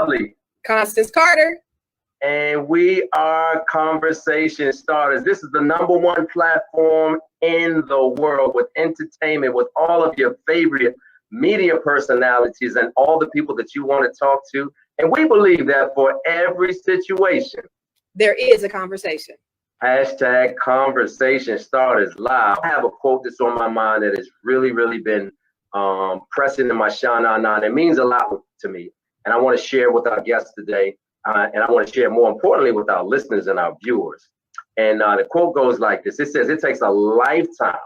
Ali. Constance Carter. And we are Conversation Starters. This is the #1 platform in the world with entertainment, with all of your favorite media personalities and all the people that you want to talk to. And we believe that for every situation, there is a conversation. Hashtag Conversation Starters Live. I have a quote that's on my mind that has really, really been pressing in my shana. It means a lot to me. And I want to share with our guests today. And I want to share more importantly with our listeners and our viewers. And the quote goes like this. It says, it takes a lifetime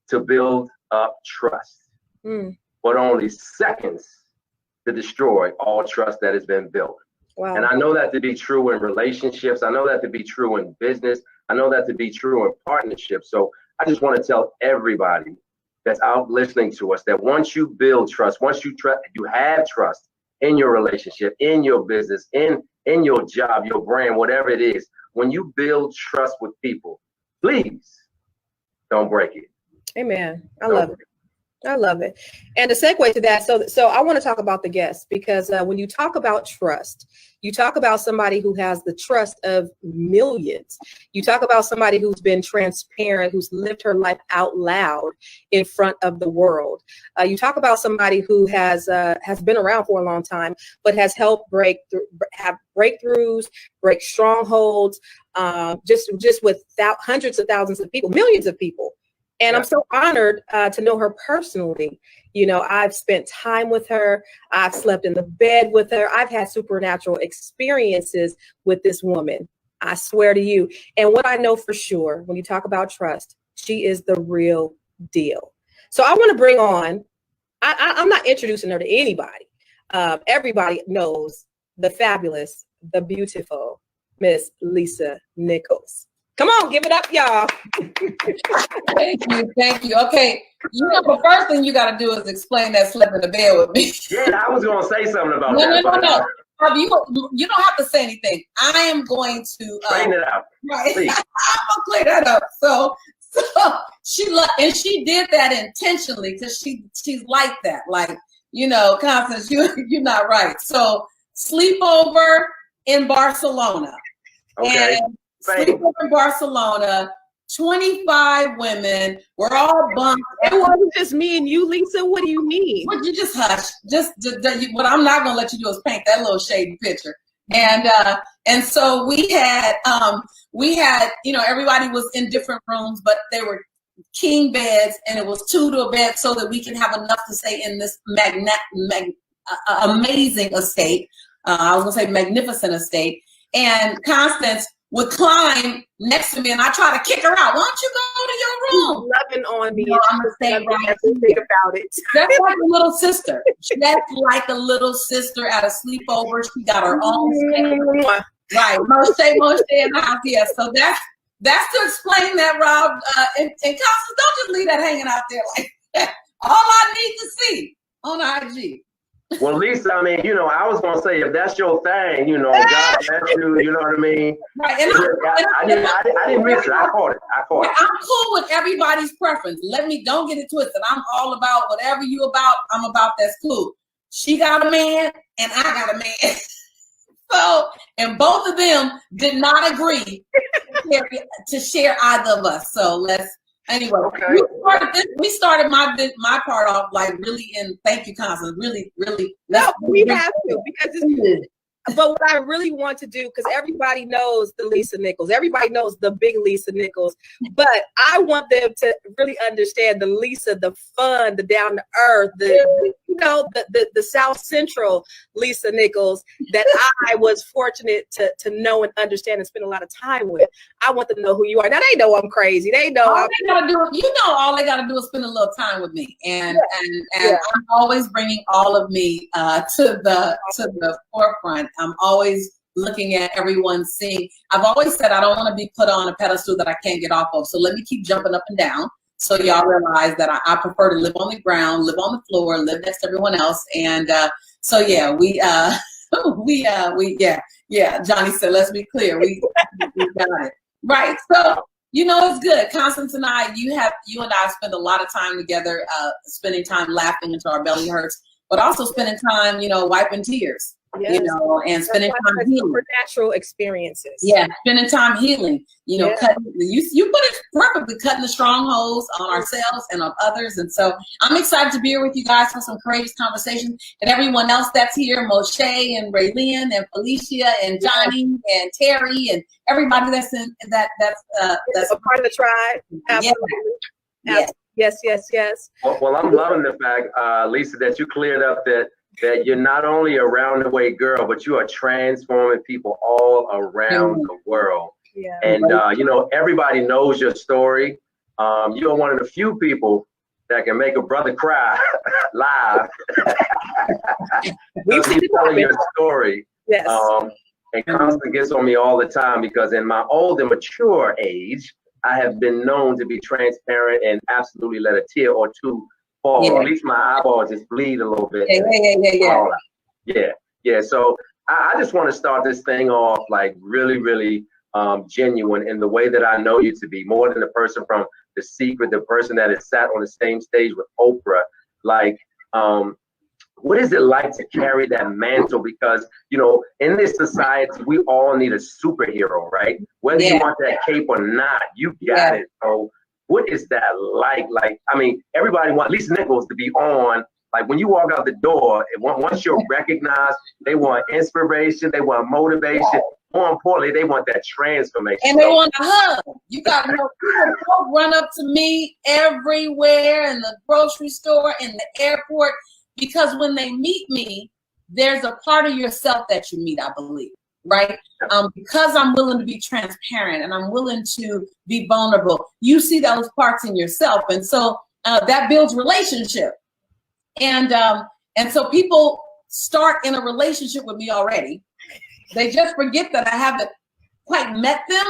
to build up trust, but only seconds to destroy all trust that has been built. Wow. And I know that to be true in relationships. I know that to be true in business. I know that to be true in partnerships. So I just want to tell everybody that's out listening to us that once you build trust, once you have trust in your relationship, in your business, in your job, your brand, whatever it is, when you build trust with people, please don't break it. Amen. I love it. I love it. And to segue to that, so I want to talk about the guests, because when you talk about trust, you talk about somebody who has the trust of millions. You talk about somebody who's been transparent, who's lived her life out loud in front of the world. You talk about somebody who has been around for a long time, but has helped have breakthroughs, break strongholds, just with hundreds of thousands of people, millions of people. And I'm so honored to know her personally. You know, I've spent time with her. I've slept in the bed with her. I've had supernatural experiences with this woman. I swear to you. And what I know for sure, when you talk about trust, she is the real deal. So I want to bring on, I'm not introducing her to anybody. Everybody knows the fabulous, the beautiful Miss Lisa Nichols. Come on, give it up, y'all. Thank you. Okay, the first thing you got to do is explain that slept in the bed with me. Yeah, I was going to say something about that. No. You don't have to say anything. I am going to straighten it out. Right. I'm gonna clear that up. So she did that intentionally because she's like that. Like, Constance, you're not right. So sleepover in Barcelona. Okay. And sleepover in Barcelona, 25 women. We're all bumped. It wasn't just me and you, Lisa. What do you mean? Would you just hush? What I'm not gonna let you do is paint that little shady picture. And so we had everybody was in different rooms, but they were king beds, and it was 2 to a bed so that we can have enough to stay in this amazing estate. I was gonna say magnificent estate. And Constance would climb next to me, and I try to kick her out. Why don't you go to your room? Loving on me. I'm the same about it. That's like a little sister. That's like a little sister at a sleepover. She got her own. Right. Moshe in the house. Yeah. So that's to explain that, Rob. And Constance, don't just leave that hanging out there like that. All I need to see on IG. Well, Lisa, I mean, I was going to say, if that's your thing, God bless you, you know what I mean? Right. I didn't miss it. I caught it. I'm cool with everybody's preference. Don't get it twisted. I'm all about whatever you about. I'm about that's cool. She got a man and I got a man. So, and both of them did not agree to share either of us. So anyway, okay. We started my part off like really thank you, Constance. Really, really. No, we have to, because but what I really want to do, because everybody knows the Lisa Nichols, everybody knows the big Lisa Nichols, but I want them to really understand the Lisa, the fun, the down to earth, the South Central Lisa Nichols that I was fortunate to know and understand and spend a lot of time with. I want them to know who you are. Now they know I'm crazy. They know all they gotta do is spend a little time with me, and I'm always bringing all of me to the forefront. I'm always looking at everyone seeing. I've always said I don't want to be put on a pedestal that I can't get off of. So let me keep jumping up and down. So y'all realize that I prefer to live on the ground, live on the floor, live next to everyone else. And so yeah, Johnny said, let's be clear. We got it. Right. So it's good. Constance and I, you and I spend a lot of time together, spending time laughing until our belly hurts, but also spending time, wiping tears. Yes. You know, and spending time healing. Supernatural experiences. Yeah, spending time healing. You know, Yeah. cutting. You put it perfectly, cutting the strongholds on ourselves and on others. And so I'm excited to be here with you guys for some courageous conversations. And everyone else that's here, Moshe and Raylene and Felicia and Johnny and Terry and everybody that's in that's a part of the tribe. Absolutely. Yeah. Yes. Well, I'm loving the fact, Lisa, that you cleared up that you're not only a round-the-way girl, but you are transforming people all around the world. Yeah. And, you know, everybody knows your story. You're one of the few people that can make a brother cry live. Because he's telling your story. Yes. And Constance gets on me all the time because in my old and mature age, I have been known to be transparent and absolutely let a tear or two fall. Or at least my eyeballs just bleed a little bit. Yeah. So I just want to start this thing off like really, really genuine in the way that I know you to be, more than the person from The Secret, the person that has sat on the same stage with Oprah. Like, what is it like to carry that mantle? Because, you know, in this society, we all need a superhero, right? Whether you want that cape or not, you got it. So what is that like? Like, I mean, everybody wants Lisa Nichols to be on. Like when you walk out the door, once you're recognized, they want inspiration, they want motivation. More importantly, they want that transformation. And they want a hug. You got to know, people run up to me everywhere, in the grocery store, in the airport, because when they meet me, there's a part of yourself that you meet, I believe, right? Because I'm willing to be transparent and I'm willing to be vulnerable, you see those parts in yourself. And so that builds relationship. And so people start in a relationship with me already. They just forget that I haven't quite met them.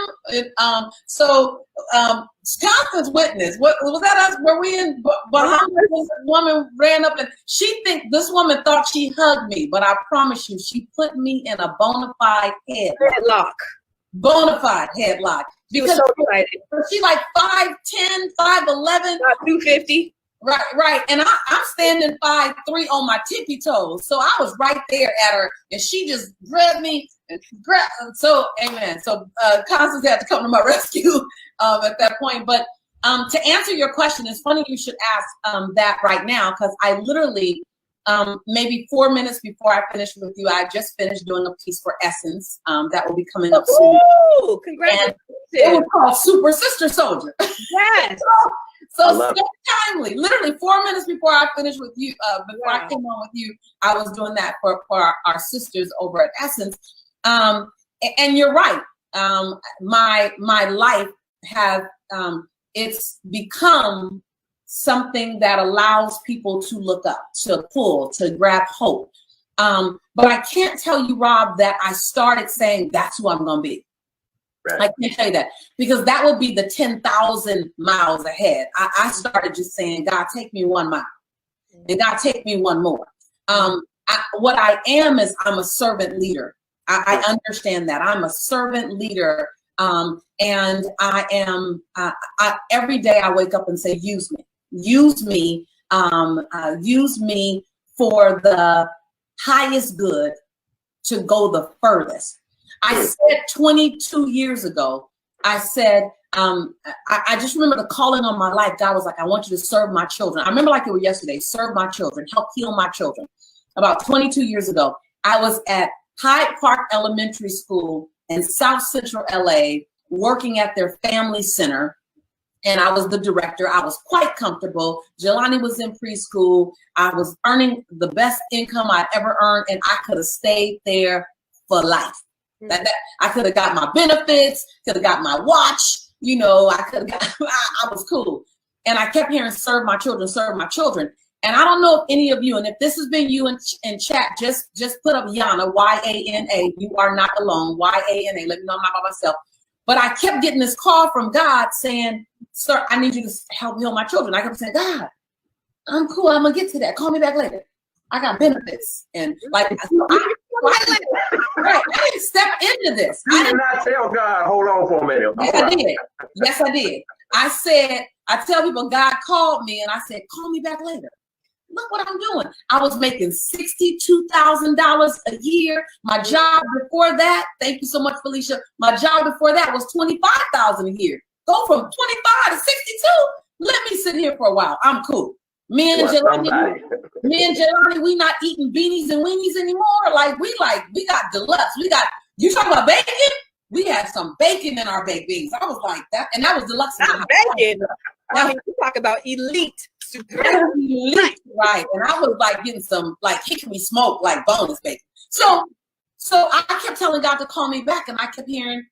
So Constance witness. What was that? Us? Were we in Bahamas? This woman ran up and this woman thought she hugged me, but I promise you, she put me in a bona fide headlock. Bona fide headlock. Because she like 5'10", 5'11", 250. Right. And I'm standing 5'3" on my tippy toes. So I was right there at her and she just grabbed me and so amen. So Constance had to come to my rescue at that point. But to answer your question, it's funny you should ask that right now, because I literally maybe 4 minutes before I finished with you, I just finished doing a piece for Essence that will be coming up soon. Ooh, congratulations. And it was called Super Sister Soldier. Yes. So timely, literally 4 minutes before I finished with you, before I came on with you, I was doing that for our sisters over at Essence. And you're right. My life has, it's become something that allows people to look up, to pull, to grab hope. But I can't tell you, Rob, that I started saying that's who I'm going to be. Right. I can't tell you that, because that would be the 10,000 miles ahead. I started just saying, God, take me 1 mile, and God, take me one more. What I am is I'm a servant leader. I understand that I'm a servant leader, and I am. Every day I wake up and say, use me, use me for the highest good, to go the furthest. I said 22 years ago, I said, I just remember the calling on my life. God was like, I want you to serve my children. I remember like it was yesterday, serve my children, help heal my children. About 22 years ago, I was at Hyde Park Elementary School in South Central LA, working at their family center. And I was the director. I was quite comfortable. Jelani was in preschool. I was earning the best income I'd ever earned, and I could have stayed there for life. I could have got my benefits, could have got my watch, you know, I was cool. And I kept hearing, serve my children, serve my children. And I don't know if any of you, and if this has been you in chat, just put up Yana, Y-A-N-A. You are not alone, Y-A-N-A. Let me know I'm not by myself. But I kept getting this call from God saying, sir, I need you to help heal my children. I kept saying, God, I'm cool. I'm going to get to that. Call me back later. I got benefits. And like, I didn't step into this. You did not tell God, hold on for a minute. Yes, I did. Yes, I did. I tell people, God called me, and I said, call me back later. look what I'm doing. I was making $62,000 a year. My job before that, thank you so much, Felicia. My job before that was $25,000 a year. Go from 25 to 62. Let me sit here for a while. I'm cool. Me and Jelani, we not eating beanies and weenies anymore. We got deluxe. You talking about bacon? We had some bacon in our baked beans. I was like that, and that was deluxe. Not bacon. I mean, you talk about elite. Elite, right? And I was like getting some hickory smoke, like bonus bacon. So I kept telling God to call me back, and I kept hearing,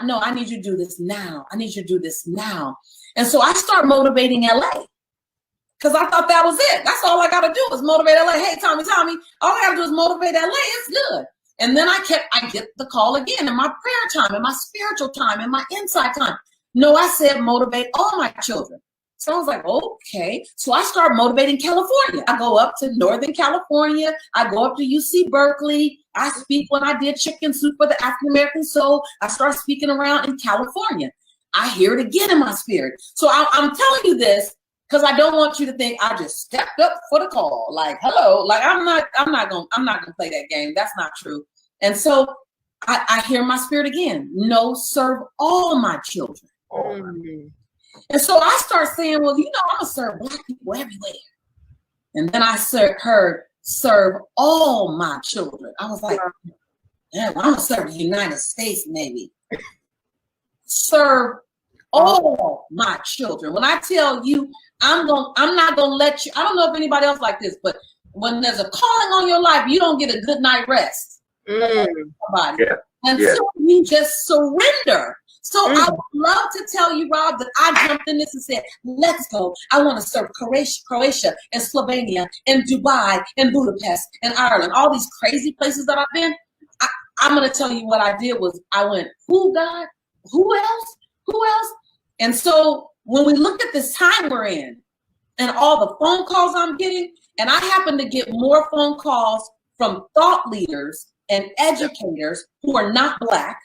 "No, I need you to do this now. I need you to do this now." And so I start motivating LA. Because I thought that was it. That's all I got to do is motivate LA. Hey, Tommy, all I got to do is motivate LA. It's good. And then I get the call again in my prayer time, in my spiritual time, in my inside time. No, I said motivate all my children. So I was like, okay. So I start motivating California. I go up to Northern California. I go up to UC Berkeley. I speak when I did Chicken Soup for the African American Soul. I start speaking around in California. I hear it again in my spirit. So I'm telling you this, because I don't want you to think I just stepped up for the call. Like, hello, I'm not gonna play that game. That's not true. And so I hear my spirit again. No, serve all my children. Mm-hmm. And so I start saying, well, I'm gonna serve Black people everywhere. And then I heard serve all my children. I was like, I'm gonna serve the United States Navy. Serve all my children. When I tell you, I'm not gonna let you. I don't know if anybody else like this, but when there's a calling on your life, you don't get a good night rest. Somebody. So you just surrender. So I would love to tell you, Rob, that I jumped in this and said, let's go. I want to serve Croatia and Slovenia and Dubai and Budapest and Ireland, all these crazy places that I've been. I'm going to tell you what I did was I went, who, God? Who else? Who else? And so when we look at this time we're in and all the phone calls I'm getting, and I happen to get more phone calls from thought leaders and educators who are not Black,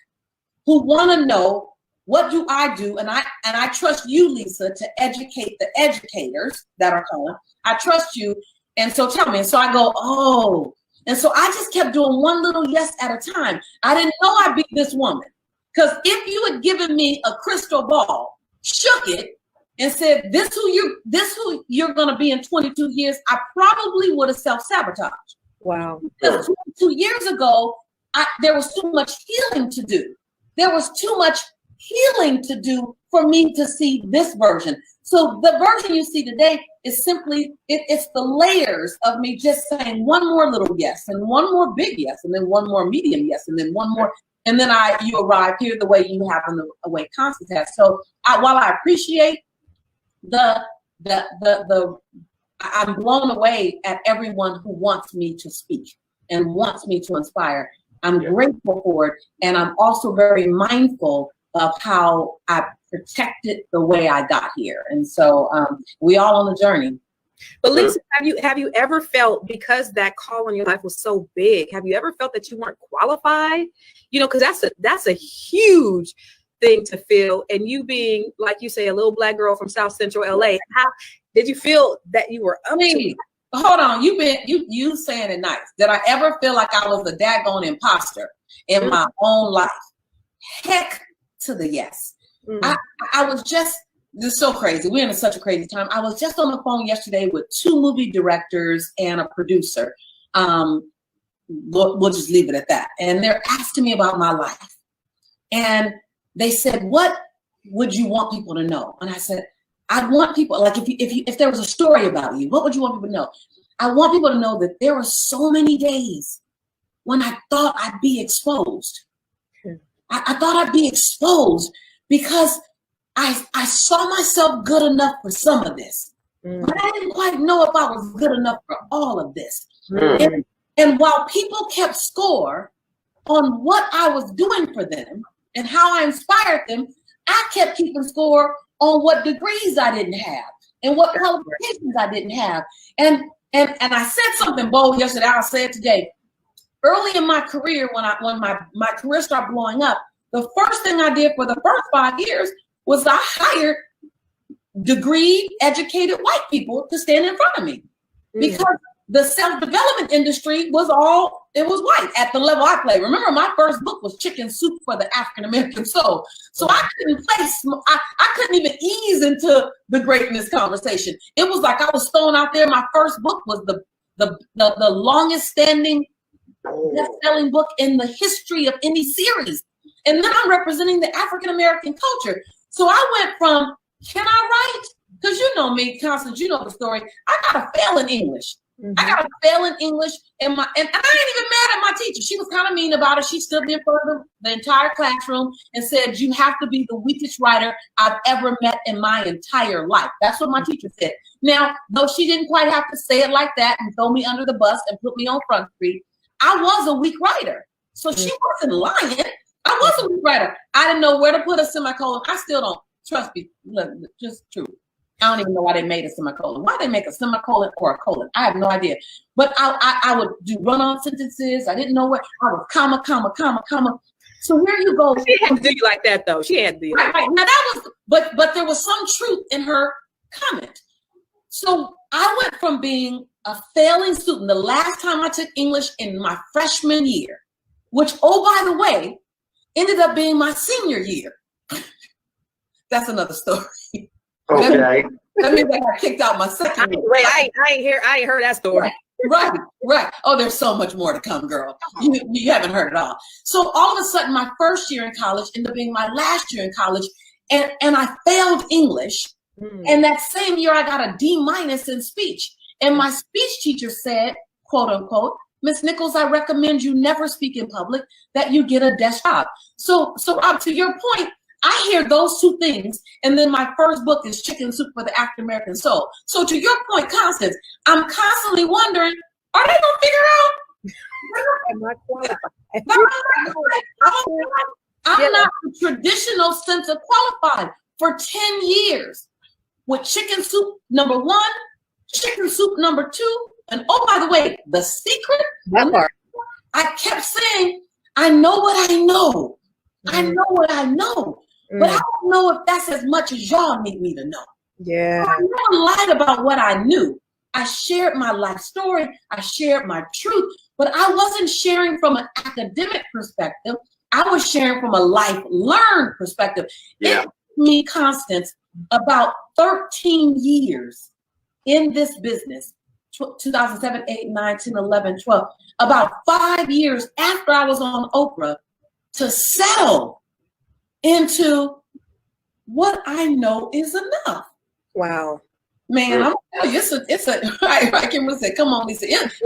who want to know, what do I do? And I trust you, Lisa, to educate the educators that are calling. I trust you. And so tell me. And so I go, oh. And so I just kept doing one little yes at a time. I didn't know I'd be this woman. Because if you had given me a crystal ball, shook it, and said, this who you're going to be in 22 years, I probably would have self-sabotaged. Wow. Because 22 years ago, there was too much healing to do. There was too much healing to do for me to see this version. So the version you see today is simply, it's the layers of me just saying one more little yes, and one more big yes, and then one more medium yes, and then one more. And then you arrive here the way you have and the way Constance has. So while I appreciate I'm blown away at everyone who wants me to speak and wants me to inspire. I'm grateful for it. And I'm also very mindful of how I protected the way I got here. And so we all on the journey. But Lisa, have you ever felt, because that call in your life was so big, have you ever felt that you weren't qualified? Because that's a huge thing to feel. And you being, like you say, a little Black girl from South Central LA, how did you feel that you were up to it? Hold on, you saying it nice. Did I ever feel like I was a daggone imposter in my own life? Heck to the yes. I was just, this is so crazy. We're in such a crazy time. I was just on the phone yesterday with 2 movie directors and a producer. We'll just leave it at that. And they're asking me about my life. And they said, what would you want people to know? And I said, I'd want people, like if there was a story about you, what would you want people to know? I want people to know that there were so many days when I thought I'd be exposed. I thought I'd be exposed because I saw myself good enough for some of this, but I didn't quite know if I was good enough for all of this. And while people kept score on what I was doing for them and how I inspired them, I kept keeping score on what degrees I didn't have and what qualifications I didn't have. And I said something bold yesterday, I'll say it today. Early in my career, when my career started blowing up, the first thing I did for the first 5 years was I hired degree educated white people to stand in front of me. because the self-development industry was white at the level I played. Remember, my first book was Chicken Soup for the African American Soul. So I couldn't I couldn't even ease into the greatness conversation. It was like I was thrown out there. My first book was the longest standing best-selling book in the history of any series. And then I'm representing the African American culture. So I went from, can I write? Because you know me, Constance, you know the story. I got to fail in English. I got to fail in English, and I ain't even mad at my teacher. She was kind of mean about it. She stood there in front of the entire classroom and said, "You have to be the weakest writer I've ever met in my entire life." That's what my teacher said. Now, though she didn't quite have to say it like that and throw me under the bus and put me on Front Street, I was a weak writer. So she wasn't lying. I was a weak writer. I didn't know where to put a semicolon. I still don't. Trust me, just true. I don't even know why they made a semicolon. Why they make a semicolon or a colon? I have no idea. But I would do run-on sentences. I didn't know what. I was comma, comma, comma, comma. So here you go. She had to do you like that, though. She had to do you like that. Right. Now that was, but there was some truth in her comment. So I went from being a failing student the last time I took English in my freshman year, which, oh, by the way, ended up being my senior year. That's another story. Okay. That means I got kicked out my second year. Wait, I ain't heard that story. Right. Oh, there's so much more to come, girl. You haven't heard it all. So all of a sudden, my first year in college ended up being my last year in college, and I failed English. And that same year, I got a D- in speech. And my speech teacher said, quote unquote, "Miss Nichols, I recommend you never speak in public, that you get a desk job." So to your point, I hear those two things, and then my first book is Chicken Soup for the African American Soul. So to your point, Constance, I'm constantly wondering, are they gonna figure out? Am I qualified? I'm not the traditional sense of qualified for 10 years with Chicken Soup number 1, Chicken Soup number 2, and oh, by the way, the secret. That part. I kept saying, I know what I know. I know what I know. But I don't know if that's as much as y'all need me to know. Yeah. I never lied about what I knew. I shared my life story. I shared my truth, but I wasn't sharing from an academic perspective. I was sharing from a life learned perspective. Yeah. It took me, Constance, about 13 years in this business, 2007, 8, 9, 10, 11, 12, about 5 years after I was on Oprah, to settle into what I know is enough. Wow. Man, I'm telling you, it's a I can really say, come on, Lisa. I'm just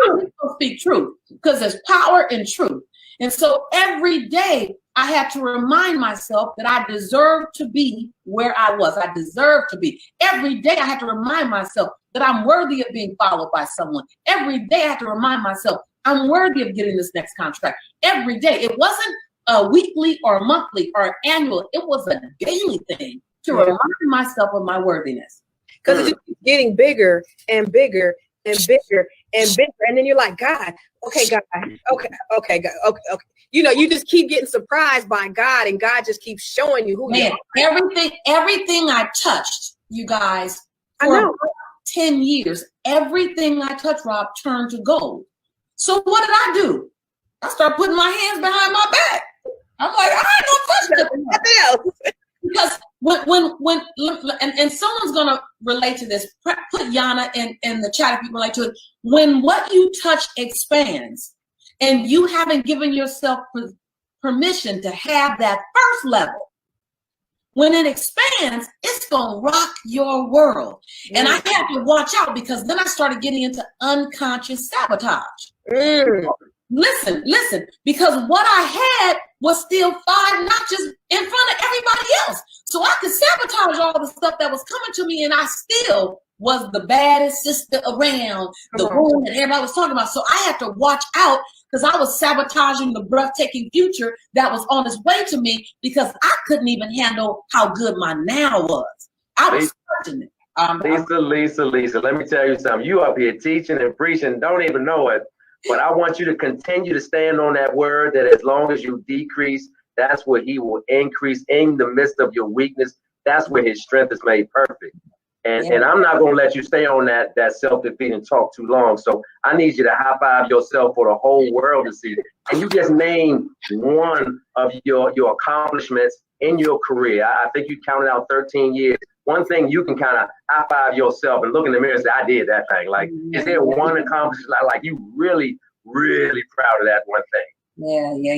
gonna speak truth, because there's power in truth. And so every day I had to remind myself that I deserve to be where I was. I deserve to be. Every day I had to remind myself that I'm worthy of being followed by someone. Every day I had to remind myself I'm worthy of getting this next contract. Every day. It wasn't a weekly or monthly or annual. It was a daily thing to remind myself of my worthiness. Because it's just getting bigger and bigger and bigger and bigger. And then you're like, God, okay, God, okay, God, okay. You know, you just keep getting surprised by God, and God just keeps showing you who you are. Everything I touched, you guys, for 10 years, everything I touched, Rob, turned to gold. So what did I do? I started putting my hands behind my back. I'm like, I ain't gonna touch nothing else. Because when someone's gonna relate to this, put Yana in the chat if you relate to it. When what you touch expands, and you haven't given yourself permission to have that first level, when it expands, it's gonna rock your world. And I had to watch out, because then I started getting into unconscious sabotage. Listen, because what I had was still 5 notches in front of everybody else. So I could sabotage all the stuff that was coming to me, and I still was the baddest sister around, the one that everybody was talking about. So I had to watch out, because I was sabotaging the breathtaking future that was on its way to me, because I couldn't even handle how good my now was. I was touching it. Lisa, let me tell you something. You up here teaching and preaching, don't even know it. But I want you to continue to stand on that word, that as long as you decrease, that's where he will increase in the midst of your weakness. That's where his strength is made perfect. And I'm not going to let you stay on that self-defeating talk too long. So I need you to high five yourself for the whole world to see. And you just name one of your accomplishments in your career. I think you counted out 13 years. One thing you can kind of high five yourself and look in the mirror and say, I did that thing. Like, is there one accomplishment like you really, really proud of that one thing?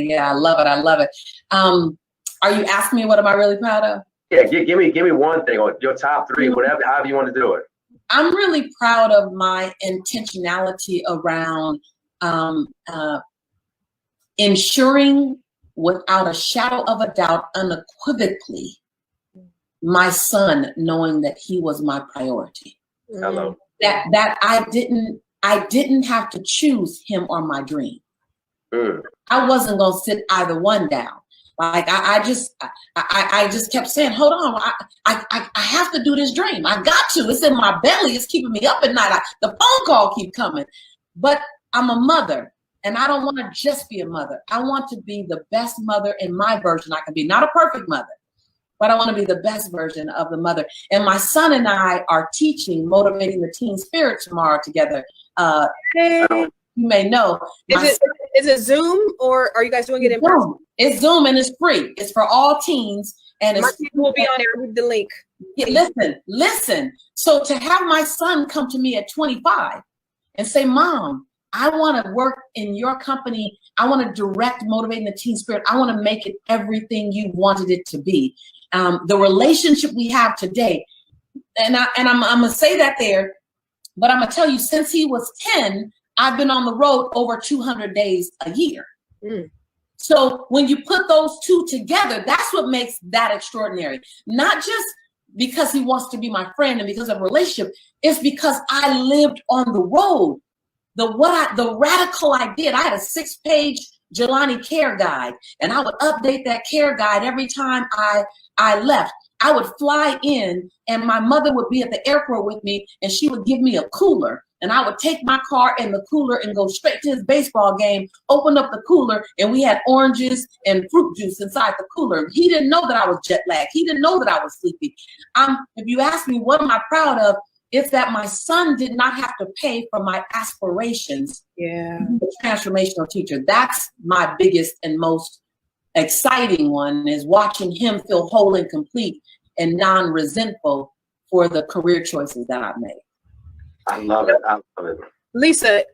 Yeah. I love it. Are you asking me what am I really proud of? Yeah, give me one thing, or your top three, whatever, however you want to do it. I'm really proud of my intentionality around ensuring without a shadow of a doubt, unequivocally, my son knowing that he was my priority. Hello. That I didn't have to choose him or my dream. I wasn't gonna sit either one down. Like I just kept saying, hold on, I have to do this dream. I got to. It's in my belly. It's keeping me up at night. The phone call keep coming. But I'm a mother, and I don't want to just be a mother. I want to be the best mother in my version I can be. Not a perfect mother, but I want to be the best version of the mother. And my son and I are teaching Motivating the Teen Spirit tomorrow together. You may know. Is it Zoom, or are you guys doing it in person? It's Zoom, and it's free. It's for all teens, and my people will be on there with the link. Yeah, listen. So to have my son come to me at 25 and say, Mom, I want to work in your company. I want to direct Motivating the Teen Spirit. I want to make it everything you wanted it to be. The relationship we have today, and I'm gonna say that there, but I'm gonna tell you, since he was 10. I've been on the road over 200 days a year. So when you put those two together, that's what makes that extraordinary. Not just because he wants to be my friend and because of a relationship, it's because I lived on the road. The radical I did, I had a 6-page Jelani care guide, and I would update that care guide every time I left. I would fly in, and my mother would be at the airport with me, and she would give me a cooler. And I would take my car and the cooler and go straight to his baseball game, open up the cooler, and we had oranges and fruit juice inside the cooler. He didn't know that I was jet lagged. He didn't know that I was sleepy. If you ask me, what am I proud of? It's that my son did not have to pay for my aspirations. Yeah. The transformational teacher. That's my biggest and most exciting one, is watching him feel whole and complete and non-resentful for the career choices that I've made. I love it. Lisa,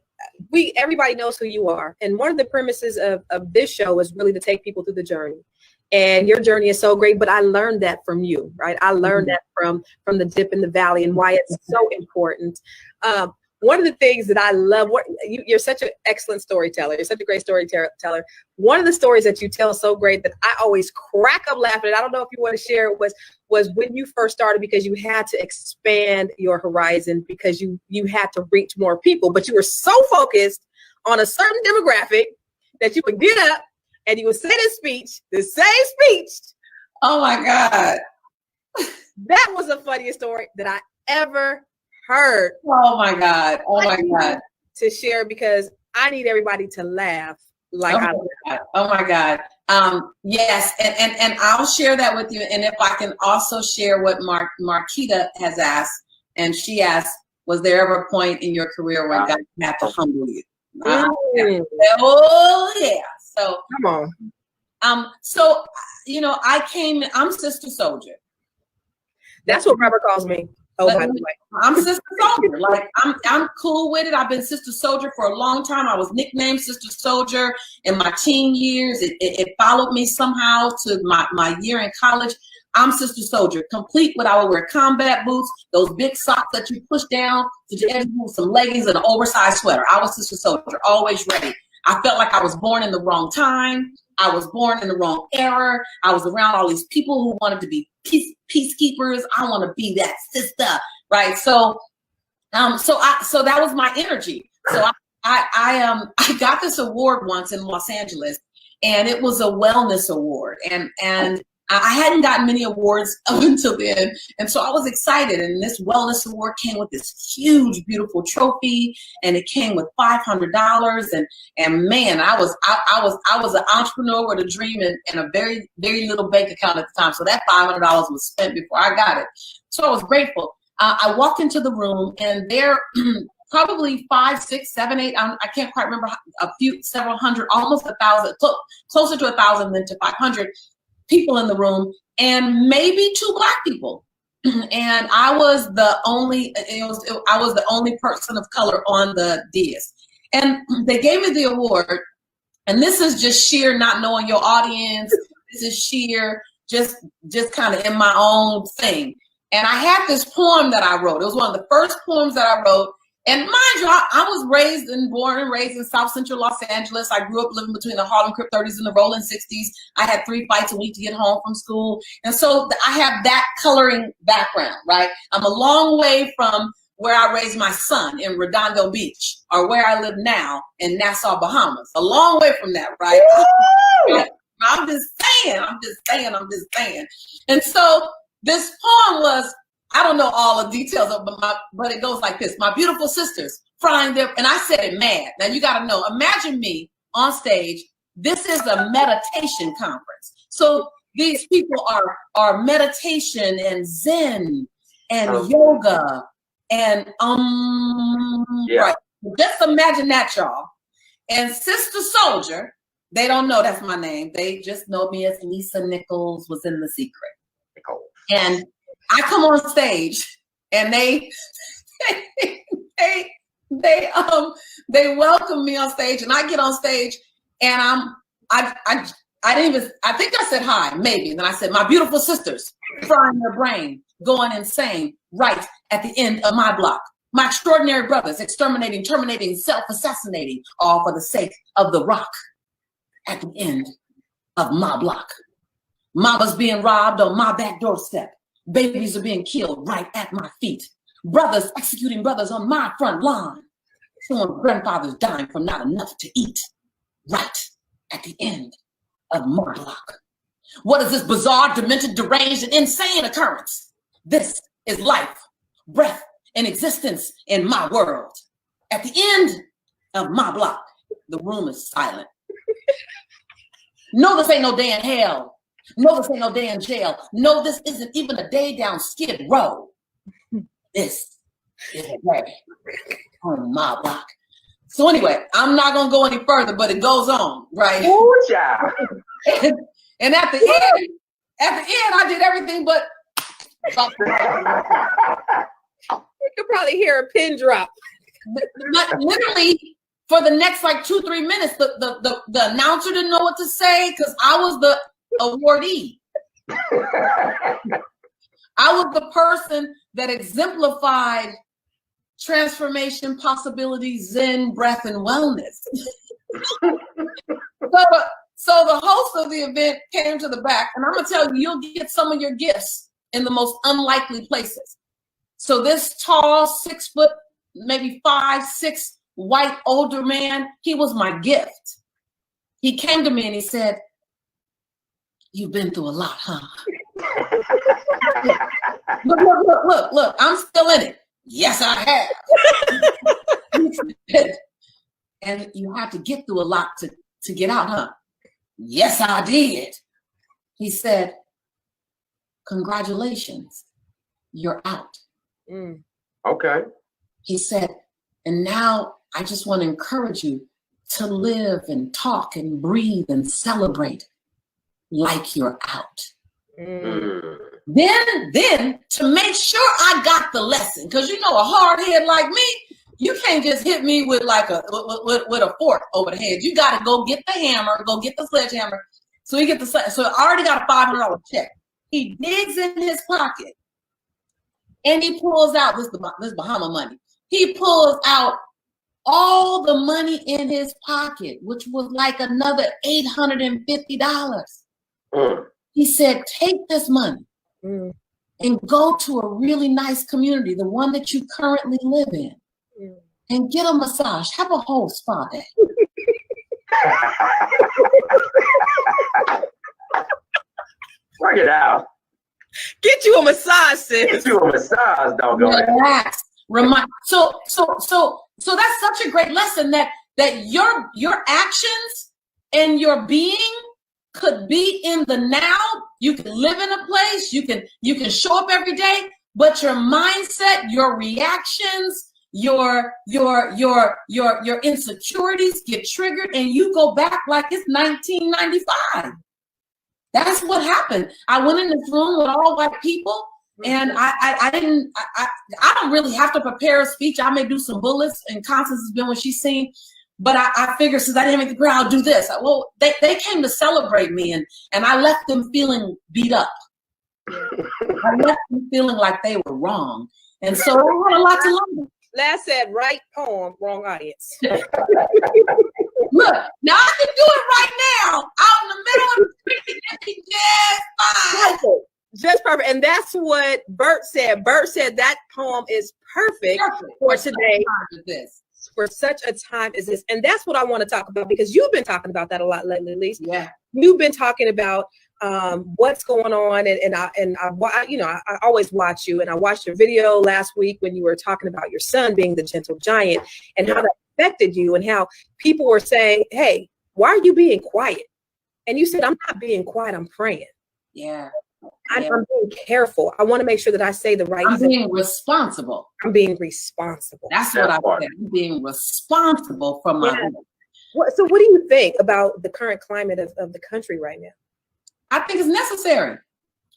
everybody knows who you are. And one of the premises of this show is really to take people through the journey. And your journey is so great, but I learned that from you, right? I learned that from the dip in the valley and why it's so important. One of the things that I love, you're such an excellent storyteller. You're such a great storyteller. One of the stories that you tell so great that I always crack up laughing. I don't know if you want to share it, was when you first started, because you had to expand your horizon because you had to reach more people, but you were so focused on a certain demographic that you would get up and you would say the same speech. Oh my God. That was the funniest story that I ever heard. Oh my God. To share, because I need everybody to laugh like I laugh. Oh my God. Yes, and I'll share that with you. And if I can also share what Marquita has asked, and she asked, was there ever a point in your career where God had to humble you? Oh yeah. So come on. So I'm Sister Soldier. That's what Robert calls me. Oh, by the way. I'm Sister Soldier. Like I'm cool with it. I've been Sister Soldier for a long time. I was nicknamed Sister Soldier in my teen years. It followed me somehow to my year in college. I'm Sister Soldier, complete with I would wear combat boots, those big socks that you push down to your edge with some leggings and an oversized sweater. I was Sister Soldier, always ready. I felt like I was born in the wrong time. I was born in the wrong era. I was around all these people who wanted to be peacekeepers. I want to be that sister, right? So that was my energy. So I got this award once in Los Angeles, and it was a wellness award, and I hadn't gotten many awards up until then, and so I was excited. And this wellness award came with this huge, beautiful trophy, and it came with $500. And man, I was an entrepreneur with a dream and a very, very little bank account at the time. So that $500 was spent before I got it. So I was grateful. I walked into the room, and there probably 5, 6, 7, 8, I can't quite remember, several hundred, almost 1,000, closer to 1,000 than to 500 people in the room, and maybe 2 Black people. And I was the only, I was the only person of color on the dais. And they gave me the award. And this is just sheer not knowing your audience. This is sheer just kind of in my own thing. And I had this poem that I wrote. It was one of the first poems that I wrote. And mind you, I was born and raised in South Central Los Angeles. I grew up living between the Harlem Crip 30s and the Rolling 60s. I had 3 fights a week to get home from school. And so I have that coloring background, right? I'm a long way from where I raised my son in Redondo Beach, or where I live now in Nassau, Bahamas. A long way from that, right? I'm just saying. And so this poem was, I don't know all the details of it, but it goes like this. My beautiful sisters frying their, and I said it mad. Now you got to know, imagine me on stage. This is a meditation conference. So these people are meditation and Zen and yoga and right. Just imagine that, y'all. And Sister Soldier, they don't know that's my name. They just know me as Lisa Nichols was in The Secret. And I come on stage, and they welcome me on stage, and I get on stage, and I think I said hi, maybe, and then I said, my beautiful sisters, frying their brain, going insane, right at the end of my block. My extraordinary brothers, exterminating, terminating, self-assassinating, all for the sake of the rock at the end of my block. Mama's being robbed on my back doorstep. Babies are being killed right at my feet. Brothers executing brothers on my front lawn. Some grandfathers dying from not enough to eat right at the end of my block. What is this bizarre, demented, deranged, and insane occurrence? This is life, breath, and existence in my world. At the end of my block, the room is silent. No, this ain't no day in hell. No, this ain't no day in jail. No, this isn't even a day down Skid Row. This is a day on my block. So anyway, I'm not gonna go any further, but it goes on, right? Ooh, child. And at the end, I did everything but. You could probably hear a pin drop. Literally, for the next like 2-3 minutes, the announcer didn't know what to say because I was the awardee. I was the person that exemplified transformation, possibility, Zen, breath, and wellness. So the host of the event came to the back, and I'm gonna tell you, you'll get some of your gifts in the most unlikely places. So this tall, 6 foot, maybe 5, 6 white older man, he was my gift. He came to me and he said, "You've been through a lot, huh?" Look, I'm still in it. Yes, I have. And you have to get through a lot to get out, huh? Yes, I did. He said, "Congratulations, you're out." Okay. He said, "And now I just want to encourage you to live and talk and breathe and celebrate like you're out." Then to make sure I got the lesson, because you know a hard head like me, you can't just hit me with like with a fork over the head. You got to go get the hammer, go get the sledgehammer. So he get the so I already got a $500 check. He digs in his pocket and he pulls out this Bahama money. He pulls out all the money in his pocket, which was like another $850. He said, "Take this money and go to a really nice community, the one that you currently live in, and get a massage. Have a whole spa day." Work it out. Get you a massage, sis. Get you a massage, doggone. Relax. So that's such a great lesson that your actions and your being could be in the now. You can live in a place. You can show up every day, but your mindset, your reactions, your insecurities get triggered, and you go back like it's 1995. That's what happened. I went in this room with all white people, and I don't really have to prepare a speech. I may do some bullets, and Constance has been when she's seen, but I figured since I didn't make the crowd, I'll do this. Well, they came to celebrate me, and I left them feeling beat up. I left them feeling like they were wrong, and so I had a lot to learn. Last said right poem, wrong audience. Look, now I can do it right now, out in the middle of the street, just fine. Just perfect. And that's what Bert said. Bert said that poem is perfect for today, for such a time as this. And that's what I want to talk about, because you've been talking about that a lot lately, Lisa. Yeah. You've been talking about what's going on, and I always watch you, and I watched your video last week when you were talking about your son being the gentle giant, and how that affected you, and how people were saying, hey, why are you being quiet? And you said, I'm not being quiet, I'm praying. Yeah. I'm being careful. I want to make sure that I say the right thing. thing. Being responsible. I'm being responsible. That's what I said. I'm being responsible for my life. So what do you think about the current climate of the country right now? I think it's necessary.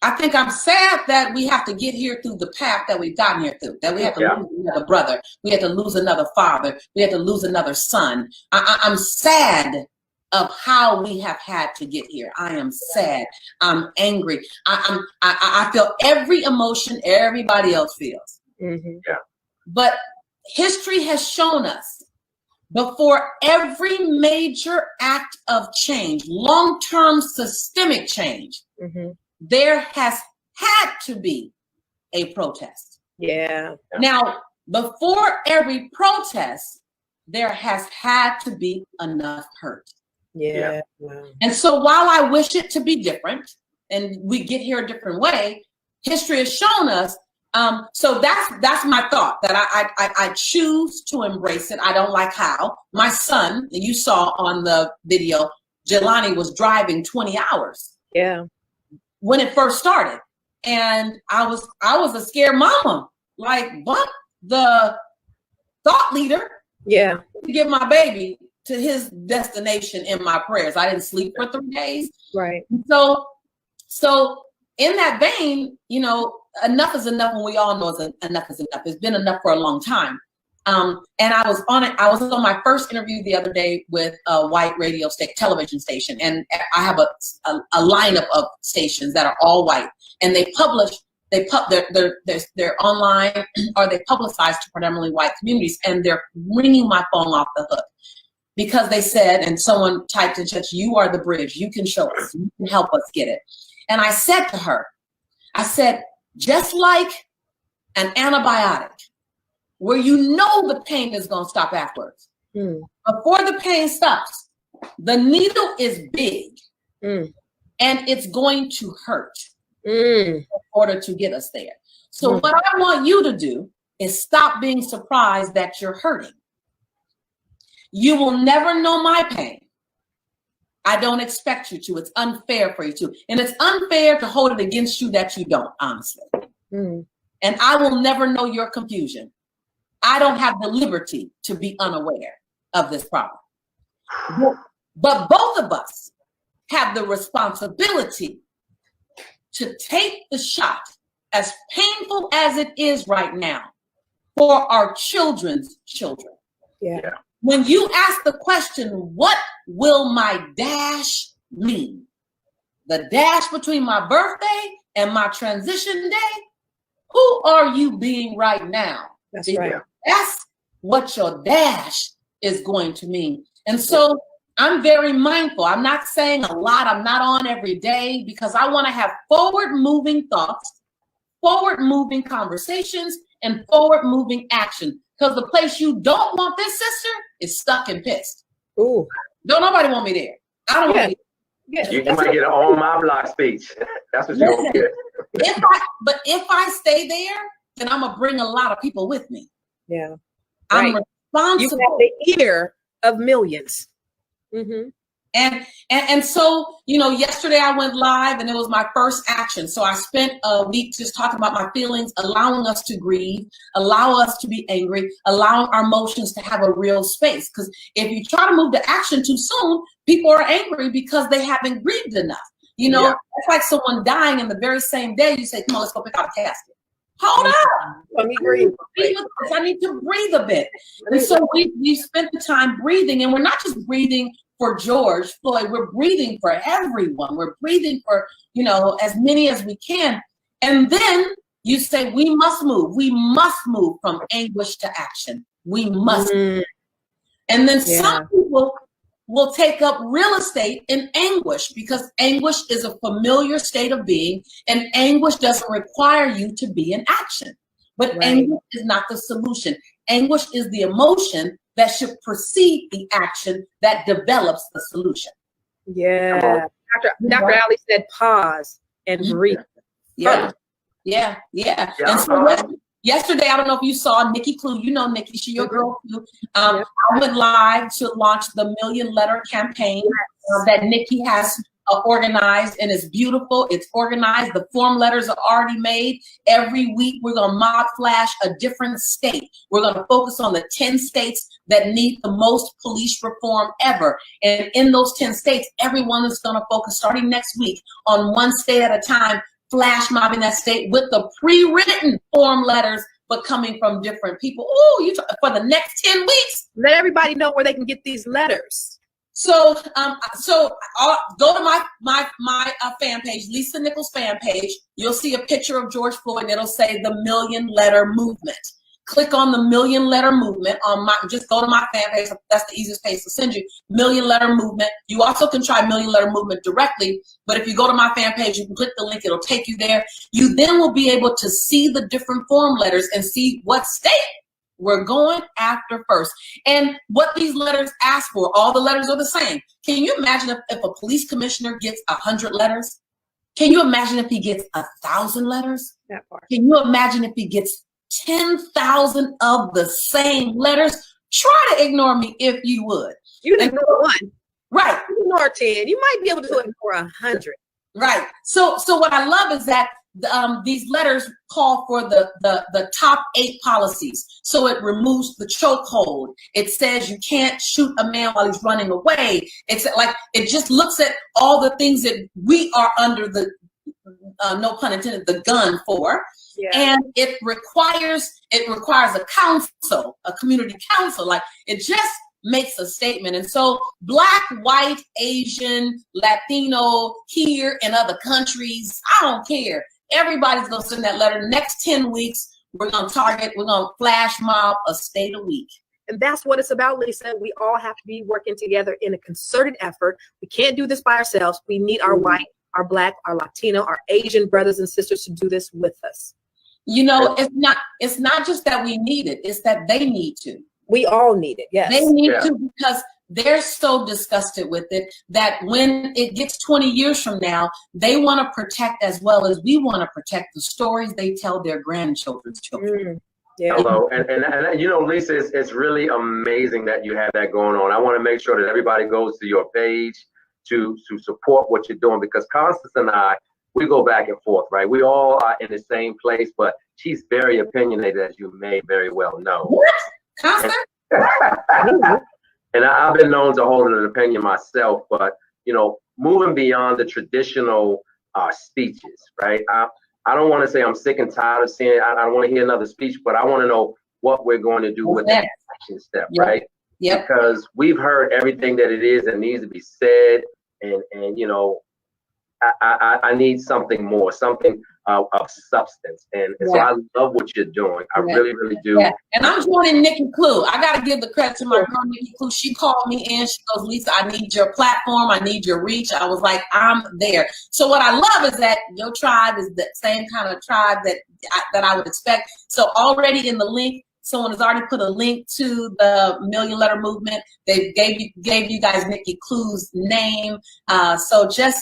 I think I'm sad that we have to get here through the path that we've gotten here through, that we have to lose another brother, we have to lose another father, we have to lose another son. I'm sad of how we have had to get here. I am sad. I'm angry. I feel every emotion everybody else feels. Mm-hmm. Yeah. But history has shown us, before every major act of change, long-term systemic change, there has had to be a protest. Yeah. Now, before every protest, there has had to be enough hurt. Yeah. Wow. And so while I wish it to be different, and we get here a different way, history has shown us. So that's my thought, that I choose to embrace it. I don't like how my son, you saw on the video, Jelani was driving 20 hours. Yeah. When it first started, and I was a scared mama. Like, what? The thought leader? Yeah. To get my baby to his destination in my prayers. I didn't sleep for 3 days. Right. So in that vein, enough is enough, and we all know enough is enough. It's been enough for a long time. And I was on it. I was on my first interview the other day with a white television station, and I have a lineup of stations that are all white, and they're online, or they publicize to predominantly white communities, and they're ringing my phone off the hook because they said, and someone typed in chat, "You are the bridge. You can show us. You can help us get it." And I said to her, just like an antibiotic, where the pain is going to stop afterwards. Before the pain stops, the needle is big, and it's going to hurt in order to get us there. So what I want you to do is stop being surprised that you're hurting. You will never know my pain. I don't expect you to. It's unfair for you to. And it's unfair to hold it against you that you don't, honestly. And I will never know your confusion. I don't have the liberty to be unaware of this problem. But both of us have the responsibility to take the shot, as painful as it is right now, for our children's children. Yeah. When you ask the question, what will my dash mean? The dash between my birthday and my transition day? Who are you being right now? That's right. That's what your dash is going to mean. And so I'm very mindful. I'm not saying a lot. I'm not on every day, because I want to have forward-moving thoughts, forward-moving conversations, and forward-moving action. Because the place you don't want this, sister, is stuck and pissed. Ooh. Don't nobody want me there. I don't want to be there. Yeah. You might get an on my block speech. That's what you're going to get. If I stay there, then I'm going to bring a lot of people with me. Yeah. I'm Right. responsible. You have the ear of millions. And And so, you know, yesterday I went live and it was my first action. So I spent a week just talking about my feelings, allowing us to grieve, allow us to be angry, allowing our emotions to have a real space. Because if you try to move to action too soon, people are angry because they haven't grieved enough. You know, it's like someone dying in the very same day. You say, come on, let's go pick out a casket. Hold up. Let me breathe. I need to breathe a bit. And so we spent the time breathing, and we're not just breathing for George Floyd, we're breathing for everyone. We're breathing for, you know, as many as we can. And then you say, we must move. We must move from anguish to action. We must. And then some people will take up real estate in anguish, because anguish is a familiar state of being, and anguish doesn't require you to be in action. But anguish is not the solution. Anguish is the emotion that should precede the action that develops the solution. Yeah. Dr. Ali said pause and breathe. Yeah. And so yesterday, I don't know if you saw Nikki Clue. You know Nikki, she's your girl too. I went live to launch the Million Letter campaign that Nikki has organized, and it's beautiful. It's organized. The form letters are already made. Every week, we're going to mob flash a different state. We're going to focus on the 10 states that need the most police reform ever. And in those 10 states, everyone is going to focus starting next week on one state at a time, flash mobbing that state with the pre-written form letters, but coming from different people. Oh, for the next 10 weeks. Let everybody know where they can get these letters. So, I'll go to my fan page, Lisa Nichols fan page. You'll see a picture of George Floyd, and it'll say the Million Letter Movement. Click on the Million Letter Movement just go to my fan page. That's the easiest place to send you. Million Letter Movement. You also can try Million Letter Movement directly, but if you go to my fan page, you can click the link. It'll take you there. You then will be able to see the different form letters and see what state we're going after first, and what these letters ask for. All the letters are the same. Can you imagine if a police commissioner gets 100 letters? Can you imagine if he gets 1,000 letters? That part. Can you imagine if he gets 10,000 of the same letters? Try to ignore me if you would. You can ignore one. Right. You ignore 10. You might be able to ignore 100. Right. So what I love is that these letters call for the top 8 policies. So it removes the chokehold. It says you can't shoot a man while he's running away. It's like, it just looks at all the things that we are under the, no pun intended, the gun for. Yeah. And it requires a council, a community council. Like, it just makes a statement. And so Black, white, Asian, Latino, here in other countries, I don't care. Everybody's going to send that letter. Next 10 weeks, we're going to flash mob a state a week. And that's what it's about, Lisa. We all have to be working together in a concerted effort. We can't do this by ourselves. We need our white, our Black, our Latino, our Asian brothers and sisters to do this with us. You know, it's not just that we need it. It's that they need to. We all need it. Yes. They need to, because they're so disgusted with it that when it gets 20 years from now, they want to protect, as well as we want to protect, the stories they tell their grandchildren's children. Yeah. Hello, and you know, Lisa, it's really amazing that you have that going on. I want to make sure that everybody goes to your page to support what you're doing, because Constance and I, we go back and forth, right? We all are in the same place, but she's very opinionated, as you may very well know. What? Constance? And I've been known to hold an opinion myself, but, you know, moving beyond the traditional speeches, right? I don't want to say I'm sick and tired of seeing, I don't want to hear another speech, but I want to know what we're going to do with the action step, right? Yep. Because we've heard everything that it is that needs to be said, and you know, I need something more, something of substance. And so I love what you're doing. I really, really do. Yeah. And I'm joining Nikki Clue. I got to give the credit to my girl, Nikki Clue. She called me in. She goes, Lisa, I need your platform. I need your reach. I was like, I'm there. So what I love is that your tribe is the same kind of tribe that I would expect. So already in the link, someone has already put a link to the Million Letter Movement. They gave you guys Nikki Clue's name. So just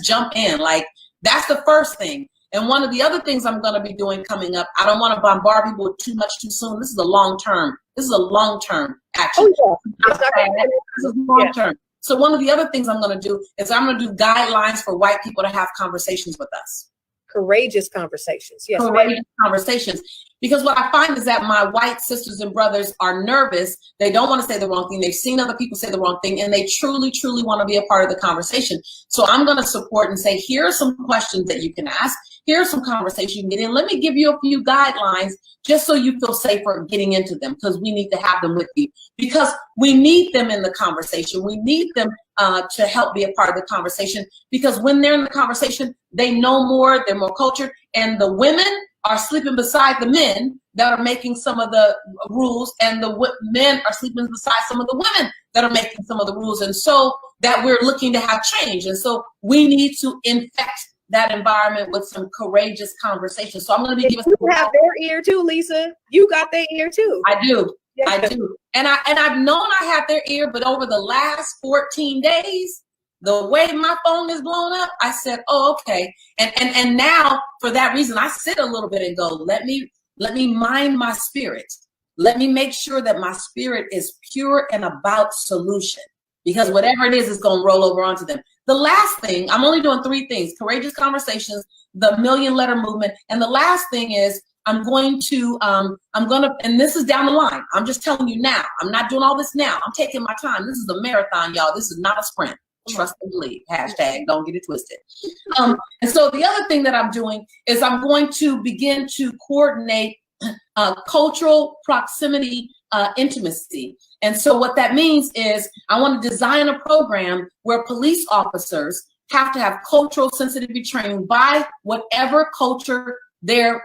jump in. Like, that's the first thing. And one of the other things I'm going to be doing coming up, I don't want to bombard people with too much too soon. This is a long term. This is a long term action. Oh, yeah. This is long term. So one of the other things I'm going to do is I'm going to do guidelines for white people to have conversations with us. Courageous conversations. Yes. Courageous conversations. Because what I find is that my white sisters and brothers are nervous. They don't want to say the wrong thing. They've seen other people say the wrong thing, and they truly, truly want to be a part of the conversation. So I'm going to support and say, here are some questions that you can ask. Here's some conversation you can get in. Let me give you a few guidelines just so you feel safer getting into them, because we need to have them with you. Because we need them in the conversation. We need them to help be a part of the conversation, because when they're in the conversation, they know more, they're more cultured, and the women are sleeping beside the men that are making some of the rules, and the men are sleeping beside some of the women that are making some of the rules, and so that we're looking to have change. And so we need to infect that environment with some courageous conversation. So I'm going to be giving. You have their ear too, Lisa. You got their ear too. I do. Yeah. I do. And I've known I had their ear, but over the last 14 days, the way my phone is blown up, I said, oh, okay. And now for that reason, I sit a little bit and go, let me mind my spirit. Let me make sure that my spirit is pure and about solution, because whatever it is going to roll over onto them. The last thing, I'm only doing 3 things: courageous conversations, the 1,000,000 letter movement. And the last thing is I'm going to, and this is down the line. I'm just telling you now, I'm not doing all this now. I'm taking my time. This is a marathon, y'all. This is not a sprint. Trust and believe. # don't get it twisted. And so the other thing that I'm doing is I'm going to begin to coordinate cultural proximity intimacy. And so what that means is I want to design a program where police officers have to have cultural sensitivity training by whatever culture their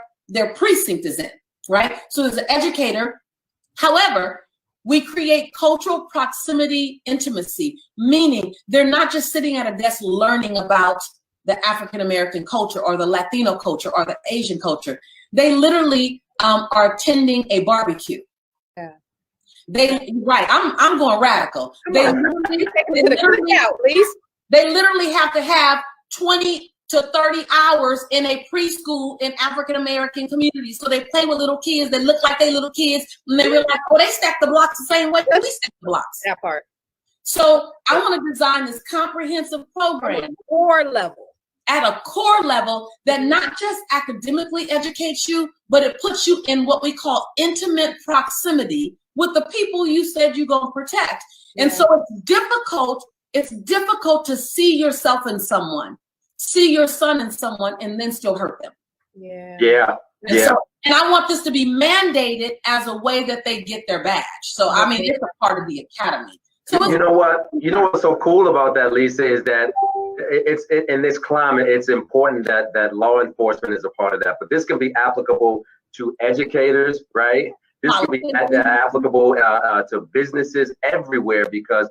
precinct is in, right? So there's an educator. However, we create cultural proximity intimacy, meaning they're not just sitting at a desk learning about the African-American culture or the Latino culture or the Asian culture. They literally are attending a barbecue. Yeah. I'm going radical. They literally have to have 20 to 30 hours in a preschool in African-American communities. So they play with little kids that look like they little kids. And they realize, oh, they stack the blocks the same way we stack the blocks. That part. So I want to design this comprehensive program at a core level that not just academically educates you, but it puts you in what we call intimate proximity with the people you said you're going to protect. Yeah. And so it's difficult to see yourself in someone, see your son in someone, and then still hurt them. Yeah. And I want this to be mandated as a way that they get their badge. So, I mean, it's a part of the academy. So you know what's so cool about that, Lisa, is that it's in this climate, it's important that law enforcement is a part of that. But this can be applicable to educators, right? This can be applicable to businesses everywhere, because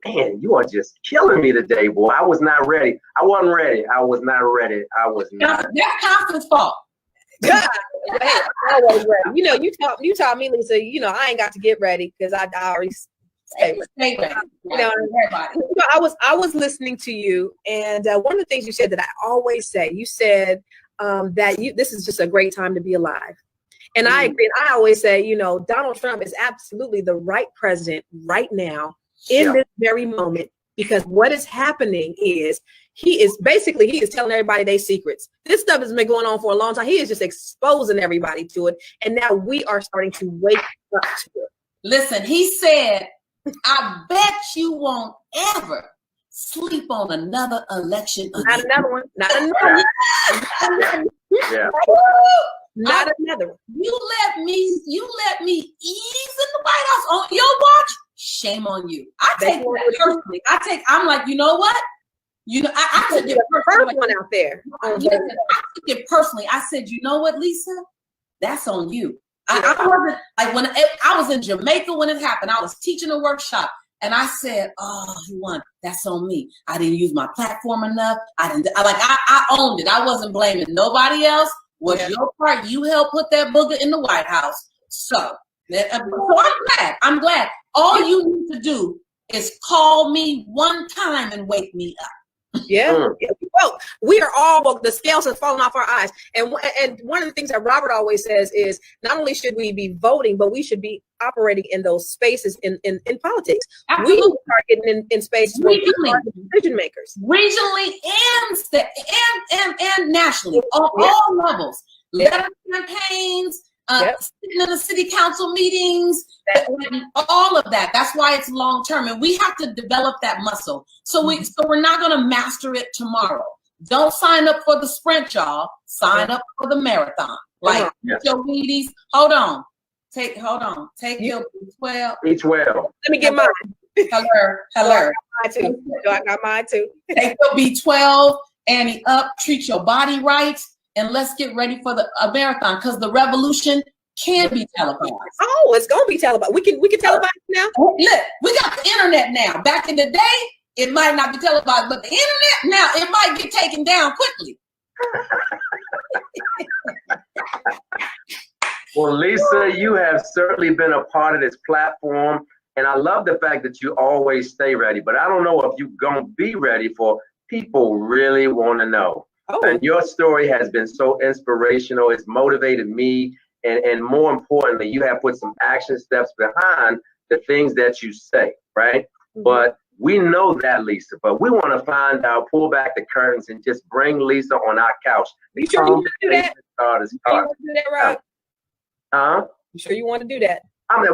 man, you are just killing me today, boy. I was not ready. I wasn't ready. I was not ready. I was not. That's Constance's fault. God, always ready. You know, you taught me, Lisa. You know, I ain't got to get ready because I already stay ready. You know, I was listening to you, and one of the things you said that I always say, you said that this is just a great time to be alive. And I agree. I always say, you know, Donald Trump is absolutely the right president right now in this very moment, because what is happening is he is telling everybody their secrets. This stuff has been going on for a long time. He is just exposing everybody to it. And now we are starting to wake up to it. Listen, he said, I bet you won't ever sleep on another election again. Not another one. Not another one. Yeah. Not another one. You let me ease in the White House on your watch. Shame on you. I take that personally. I'm like, you know what? You know, I took it personally. First one out there. I took it personally. I said, you know what, Lisa? That's on you. I wasn't like, when I was in Jamaica when it happened. I was teaching a workshop, and I said, "Oh, you won. That's on me. I didn't use my platform enough. I owned it. I wasn't blaming nobody else. Was your part? You helped put that booger in the White House. So I'm glad. All you need to do is call me one time and wake me up." Yeah, vote. We are all woke. The scales have fallen off our eyes. And one of the things that Robert always says is not only should we be voting, but we should be operating in those spaces in politics. Absolutely. We are getting in spaces where we are the decision makers. Regionally and nationally, on all levels. Letter campaigns, sitting in the city council meetings, all of that. That's why it's long term, and we have to develop that muscle. So we're not going to master it tomorrow. Don't sign up for the sprint, y'all. Sign up for the marathon. Like your Wheaties. Hold on. Take your B12. B12. Let me get mine. Hello. I got mine too. Take your B12, Annie up, treat your body right, and let's get ready for the marathon, because the revolution can be televised. Oh, it's gonna be televised. We can televise now. Look, we got the internet now. Back in the day, it might not be televised, but the internet now, it might get taken down quickly. Well, Lisa, you have certainly been a part of this platform, and I love the fact that you always stay ready, but I don't know if you're going to be ready for people really want to know. Oh. And your story has been so inspirational. It's motivated me, and more importantly, you have put some action steps behind the things that you say, right? Mm-hmm. But we know that, Lisa, but we want to find out, pull back the curtains, and just bring Lisa on our couch. You sure you want to do that? You want to do that, Rob? Huh? You sure you want to do that? I mean,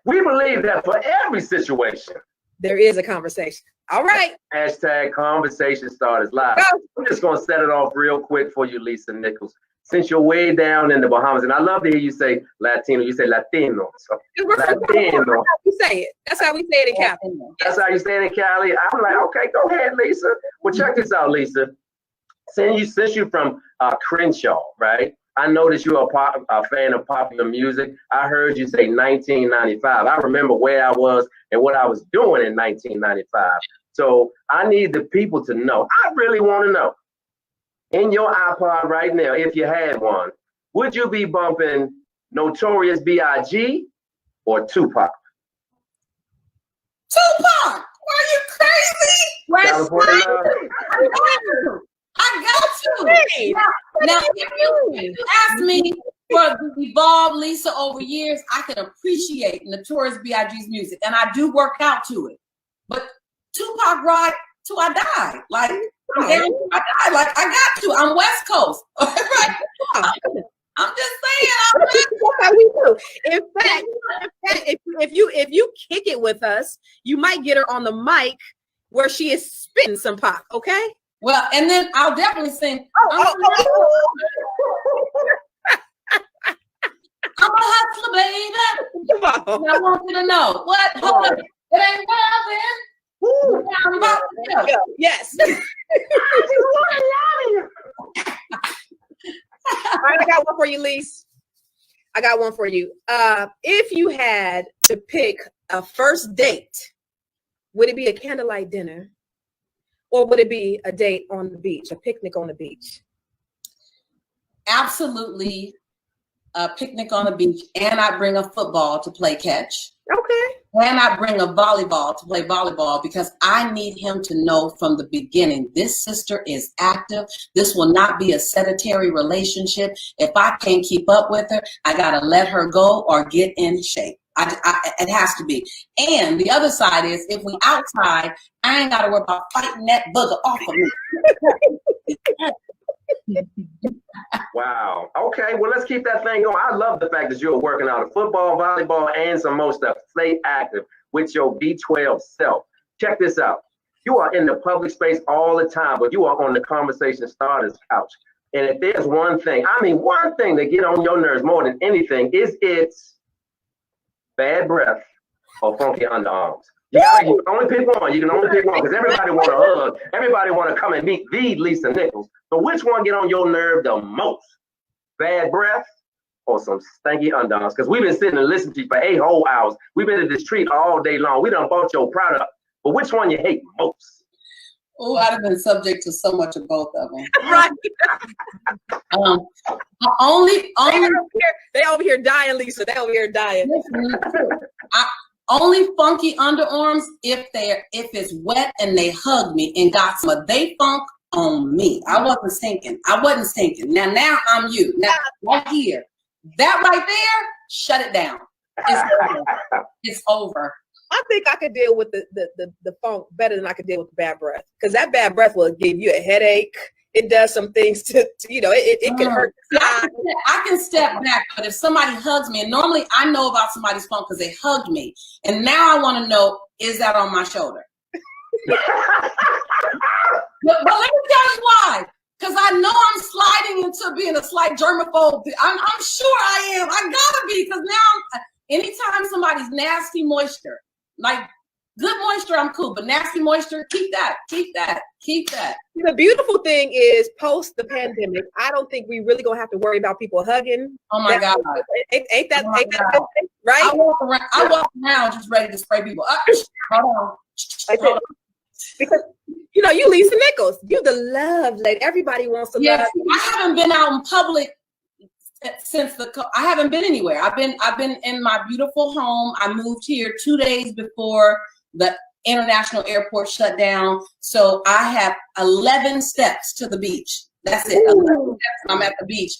we believe that for every situation, there is a conversation. All right. Hashtag conversation starters live. I'm just going to set it off real quick for you, Lisa Nichols. Since you're way down in the Bahamas, and I love to hear you say Latino, you say Latino. So, Latino. You say it. That's how we say it in Cali. That's how you say it in Cali. I'm like, okay, go ahead, Lisa. Well, check this out, Lisa. Since you're from Crenshaw, right? I noticed you're a fan of popular music. I heard you say 1995. I remember where I was and what I was doing in 1995. So I need the people to know. I really want to know. In your iPod right now, if you had one, would you be bumping Notorious B.I.G. or Tupac? Tupac! Are you crazy? I got to. Now, if you ask me for the evolved Lisa over years, I can appreciate Notorious B.I.G.'s music, and I do work out to it. But Tupac ride till I die. Like, I die. Like, I got to. I'm West Coast. I'm just saying. That's how we do. In fact, if you kick it with us, you might get her on the mic where she is spitting some Pac. Okay. Well, and then I'll definitely sing. I'm a hustler, baby. Come on. I want you to know. What? Hold up. It ain't nothing. I'm about to go. Yes. All right, I got one for you, Lise. I got one for you. If you had to pick a first date, would it be a candlelight dinner? Or would it be a date on the beach, a picnic on the beach? Absolutely a picnic on the beach. And I bring a football to play catch. Okay. And I bring a volleyball to play volleyball, because I need him to know from the beginning, this sister is active. This will not be a sedentary relationship. If I can't keep up with her, I got to let her go or get in shape. It has to be. And the other side is, if we outside, I ain't got to worry about fighting that booger off of me. Wow. Okay. Well, let's keep that thing going. I love the fact that you're working out of football, volleyball, and some more stuff. Stay active with your B12 self. Check this out. You are in the public space all the time, but you are on the conversation starters couch. And if there's one thing that get on your nerves more than anything, is it's bad breath or funky underarms. You can only pick one. You can only pick one, because everybody want to hug. Everybody want to come and meet the Lisa Nichols. So which one get on your nerve the most? Bad breath or some stanky underarms? Because we've been sitting and listening to you for 8 whole hours. We've been at this street all day long. We done bought your product. But which one you hate most? Oh, I'd have been subject to so much of both of them. Right. They over here dying, Lisa. They over here dying. Only funky underarms if it's wet and they hug me and got some of they funk on me. I wasn't sinking. Now I'm you. Now right here. That right there, shut it down. It's over. I think I could deal with the funk better than I could deal with the bad breath. Because that bad breath will give you a headache. It does some things to it can hurt. I can step back, but if somebody hugs me, and normally I know about somebody's phone because they hugged me, and now I want to know, is that on my shoulder? but let me tell you why. Because I know I'm sliding into being a slight germaphobe. I'm sure I am. I gotta be, because now anytime somebody's nasty moisture, like good moisture, I'm cool, but nasty moisture, keep that. The beautiful thing is, post the pandemic, I don't think we really gonna have to worry about people hugging. Oh my God. Ain't that right? I walk around just ready to spray people. Hold on. Because you Lisa Nichols, you the love lady. Everybody wants to love. I haven't been out in public since I haven't been anywhere. I've been in my beautiful home. I moved here 2 days before the international airport shut down. So I have 11 steps to the beach. That's it. 11 steps, I'm at the beach.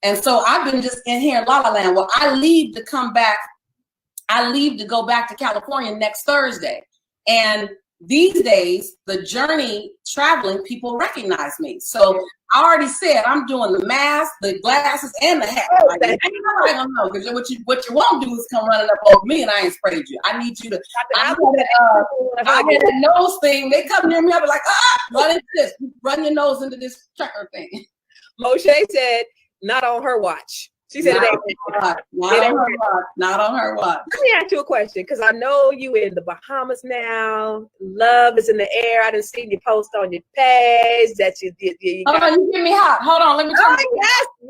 And so I've been just in here in La La Land. Well, I leave to go back to California next Thursday. And these days, the journey traveling, people recognize me. So I already said I'm doing the mask, the glasses, and the hat. Like, ain't nobody gonna know, because what you won't do is come running up over me and I ain't sprayed you. I need you to. I had that nose thing. They come near me, I be like, run into this, run your nose into this checker thing. Moshe said, not on her watch. She said, not on her watch. Let me ask you a question, because I know you in the Bahamas now. Love is in the air. I done seen you post on your page that you did. Hold on, you get me hot. Hold on, let me tell you.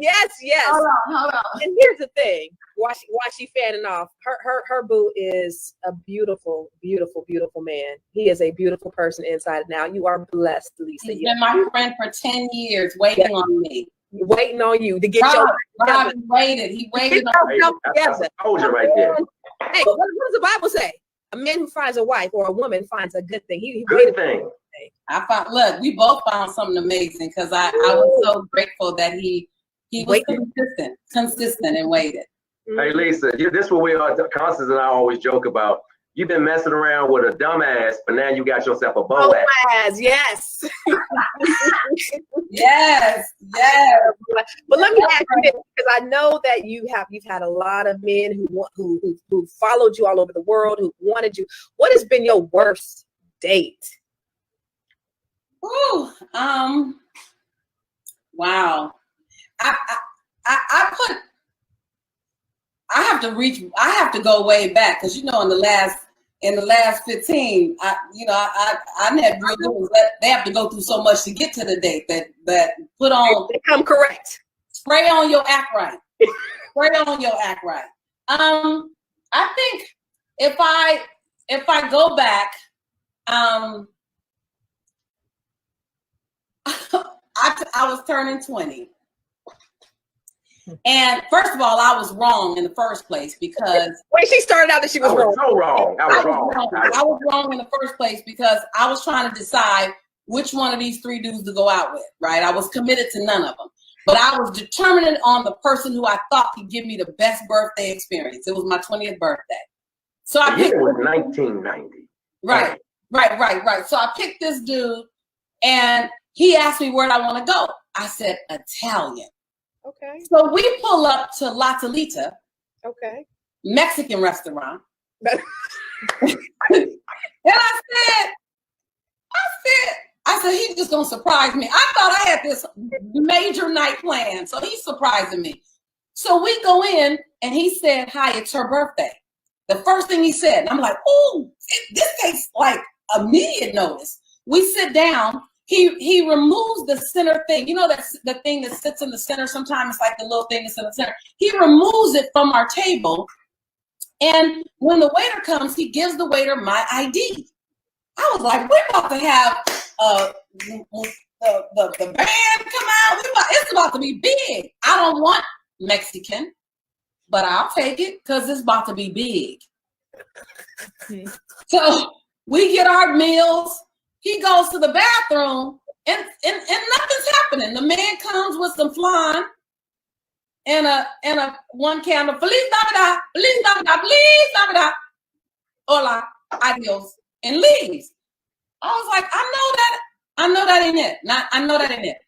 Yes. Hold on. And here's the thing. Why she fanning off? Her boo is a beautiful, beautiful, beautiful man. He is a beautiful person inside and out. You are blessed, Lisa. He's been my friend for 10 years, waiting on me. Waiting on you to get Rob, he waited on you. That's a soldier right there. Hey, what does the Bible say? A man who finds a wife or a woman finds a good thing. He good thing. Look, we both found something amazing, because I was so grateful that he was consistent and waited. Hey Lisa, this is what we are. Constance and I always joke about. You've been messing around with a dumbass, but now you got yourself a Boaz. Yes. Yes. But let me ask you this, because I know that you've had a lot of men who followed you all over the world, who wanted you. What has been your worst date? Ooh, wow. I have to go way back, because in the last 15, I had real good ones. They have to go through so much to get to the date that put on. I'm correct. Spray on your act right. I think if I go back, I was turning 20. And first of all, I was wrong in the first place, because when she started out that she was wrong. So wrong. I was wrong in the first place, because I was trying to decide which one of these 3 dudes to go out with, right? I was committed to none of them, but I was determined on the person who I thought could give me the best birthday experience. It was my 20th birthday. So I picked. It was 1990. Right. So I picked this dude, and he asked me where I want to go. I said, Italian. Okay. So we pull up to La Talita, Mexican restaurant. And I said, he's just gonna surprise me. I thought I had this major night planned, so he's surprising me. So we go in, and he said, hi, it's her birthday. The first thing he said, and I'm like, oh, this takes like immediate notice. We sit down. He removes the center thing. That's the thing that sits in the center. Sometimes it's like the little thing that's in the center. He removes it from our table. And when the waiter comes, he gives the waiter my ID. I was like, we're about to have the band come out. It's about to be big. I don't want Mexican, but I'll take it, because it's about to be big. So we get our meals. He goes to the bathroom, and nothing's happening. The man comes with some flan and a one candle. Feliz Navidad, Feliz Navidad, Feliz Navidad. Hola, adios, and leaves. I was like, I know that ain't it. I know that ain't it.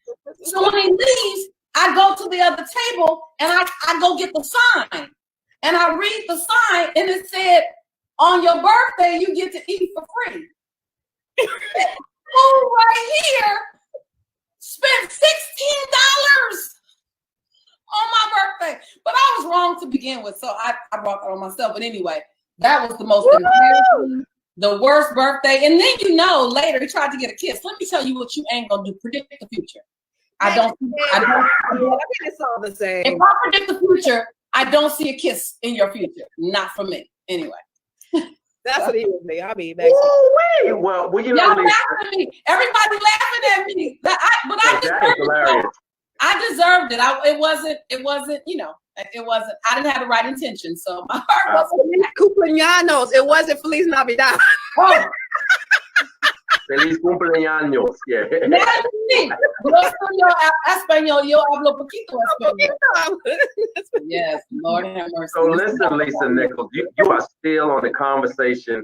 So when he leaves, I go to the other table and I go get the sign. And I read the sign and it said, on your birthday, you get to eat for free. Who right here spent $16 on my birthday? But I was wrong to begin with, so I brought that on myself. But anyway, that was the most embarrassing, the worst birthday. And then later he tried to get a kiss. Let me tell you what you ain't gonna do. Predict the future. I don't. I think it's all the same. If I predict the future, I don't see a kiss in your future. Not for me. Anyway. That's what he was me. I'll be back. Well, you y'all laughing at me. Everybody laughing at me. I deserved it. It wasn't. I didn't have the right intention. So my heart wasn't. Cumpleaños. It wasn't Feliz Navidad. Oh. Feliz cumpleaños. Yeah. Yo español, yo hablo poquito español. Yes, Lord have mercy. So listen, Lisa Nichols, you are still on the conversation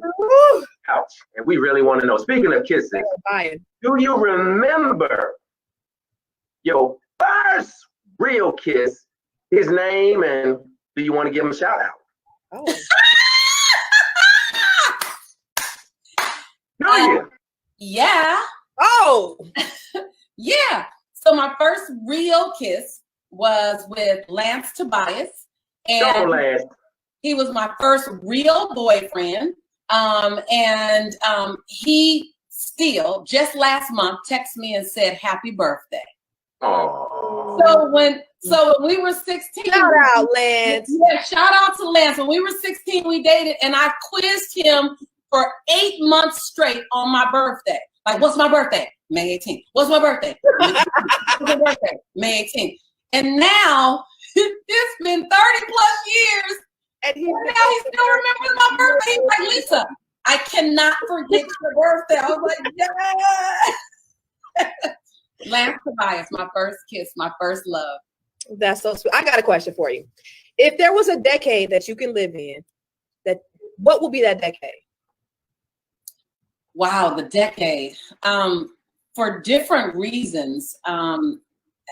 couch, and we really want to know. Speaking of kisses, do you remember your first real kiss, his name, and do you want to give him a shout out? Oh. Do you? Yeah. Oh. Yeah. So my first real kiss was with Lance Tobias. And he was my first real boyfriend. He still, just last month, texted me and said, happy birthday. Oh. So when we were 16. Shout out, Lance. Yeah, shout out to Lance. When we were 16, we dated, and I quizzed him for 8 months straight on my birthday. Like, what's my birthday? May 18th. What's my birthday? What's my birthday? May 18th. And now it's been 30 plus years, and now he still remembers my birthday. He's like, Lisa, I cannot forget your birthday. I was like, yeah. Lance Tobias, my first kiss, my first love. That's so sweet. I got a question for you. If there was a decade that you can live in, what would be that decade? Wow, the decade. For different reasons, I'm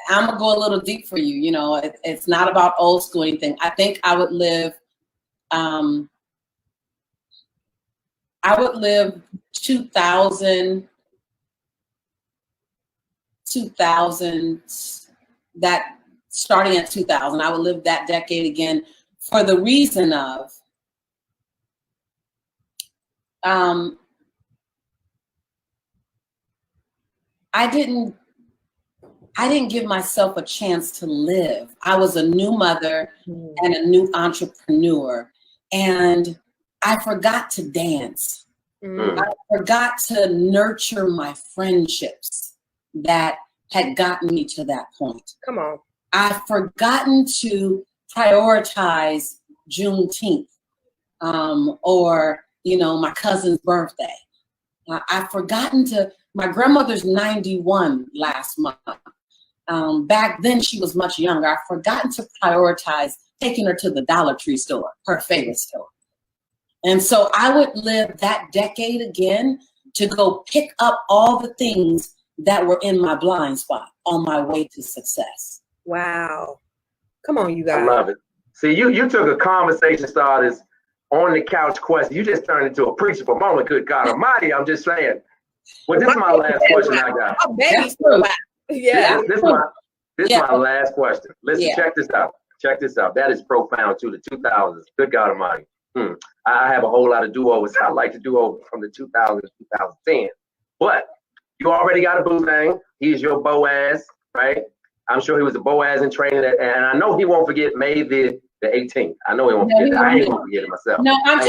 gonna go a little deep for you. It's not about old school or anything. I think I would live 2000, that starting at 2000, I would live that decade again for the reason of I didn't give myself a chance to live. I was a new mother and a new entrepreneur, and I forgot to dance. I forgot to nurture my friendships that had gotten me to that point. Come on. I've forgotten to prioritize Juneteenth or, my cousin's birthday. I've forgotten to, my grandmother's 91 last month. Back then she was much younger. I've forgotten to prioritize taking her to the Dollar Tree store, her favorite store. And so I would live that decade again to go pick up all the things that were in my blind spot on my way to success. Wow. Come on, you guys. I love it. See, you took a conversation starters on the couch question. You just turned into a preacher for a moment. Good God Almighty, I'm just saying. Well, this is my last question I got. That's true. Yeah. This is my last question. Listen, check this out. Check this out. That is profound too. The 2000s. Good God Almighty. I have a whole lot of do-overs. I like to do over from the 2000s to 2010. But you already got a boo thing. He's your Boaz, right? I'm sure he was a Boaz in training, and I know he won't forget May the 18th. I know he won't forget it. I ain't gonna forget it myself. No, I'm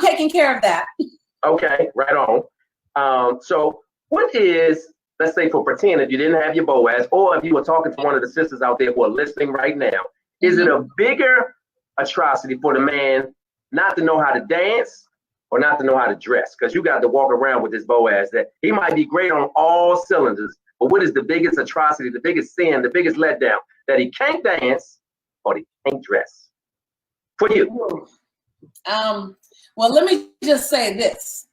taking care of that. Okay, right on. So what is, let's say for pretend if you didn't have your Boaz, or if you were talking to one of the sisters out there who are listening right now, is it a bigger atrocity for the man not to know how to dance or not to know how to dress, because you got to walk around with this Boaz that he might be great on all cylinders, but what is the biggest atrocity, the biggest sin, the biggest letdown? That he can't dance or he can't dress. For you. Well, let me just say this.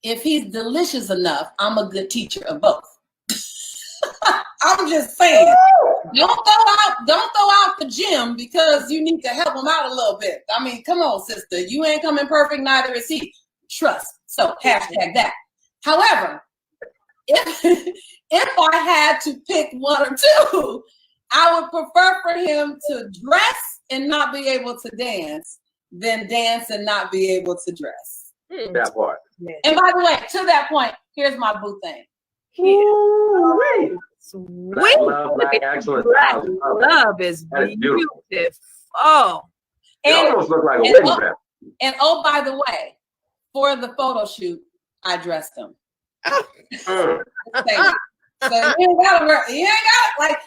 If he's delicious enough, I'm a good teacher of both. I'm just saying, don't throw out the gym because you need to help him out a little bit. I mean, come on, sister. You ain't coming perfect, neither is he. Trust. So hashtag that. However, if I had to pick one or two, I would prefer for him to dress and not be able to dance than dance and not be able to dress. That part. And by the way, to that point, here's my boo thing. Sweet. Black love, black excellence. Love is beautiful. Oh. It almost looked like a wedding dress. And oh, by the way, for the photo shoot, I dressed him. So you ain't gotta like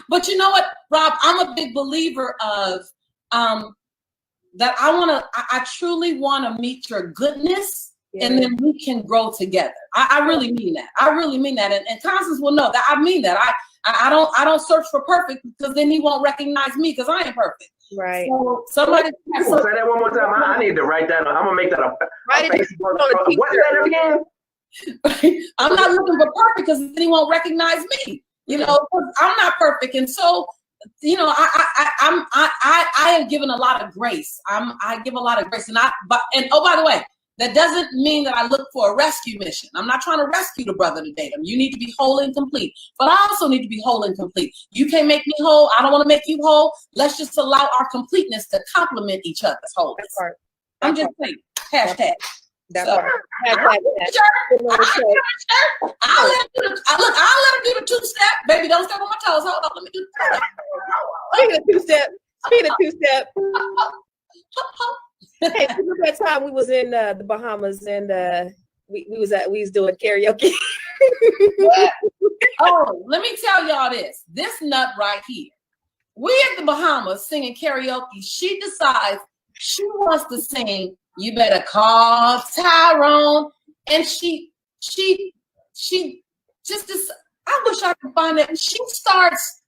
but you know what, Rob, I'm a big believer of that I truly want to meet your goodness. Yeah. And then we can grow together. I really mean that. I really mean that. And Constance will know that I mean that. I don't search for perfect because then he won't recognize me because I ain't perfect. Right. So somebody say that one more time. I need to write that. I'm gonna make that a Facebook. What's that again? I'm not looking for perfect because then he won't recognize me. You know, I'm not perfect, and so you know, I have given a lot of grace. I give a lot of grace, and oh, by the way. That doesn't mean that I look for a rescue mission. I'm not trying to rescue the brother to date him. You need to be whole and complete. But I also need to be whole and complete. You can't make me whole. I don't want to make you whole. Let's just allow our completeness to complement each other's wholeness. I'm just saying. Hashtag. That's so, right. I'll let him do the two-step. Baby, don't step on my toes. Hold on. Let me do the two-step. Speaking of two-step. Hey, remember that time we was in the Bahamas and we was doing karaoke. Oh, let me tell y'all this. This nut right here. We at the Bahamas singing karaoke. She decides she wants to sing "You Better Call Tyrone," and she just I wish I could find it. She starts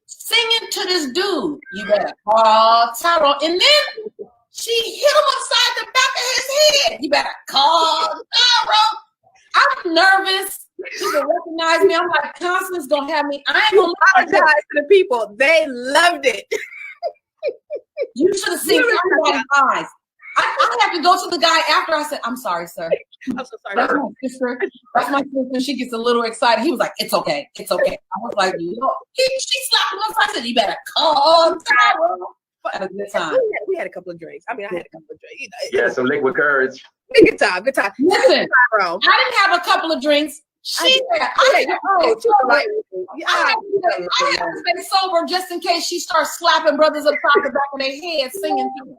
singing to this dude. You better call Tyrone, and then she hit him upside the back of his head. You better call Tyrone. I'm nervous. She can recognize me. I'm like, Constance gonna have me. I ain't gonna apologize to the people. They loved it. You should have seen everybody's eyes. I have to go to the guy after. I said, "I'm sorry, sir. I'm so sorry. That's my sister. That's my sister." She gets a little excited. He was like, "It's okay. It's okay." I was like, "Look." She slapped him upside. I said, "You better call Tyrone." Had a good time. We had a couple of drinks. I mean, I had a couple of drinks. Yeah, some liquid courage. Good time. Listen, I didn't have a couple of drinks. I had to stay sober just in case she starts slapping brothers upside the back of their head singing to them.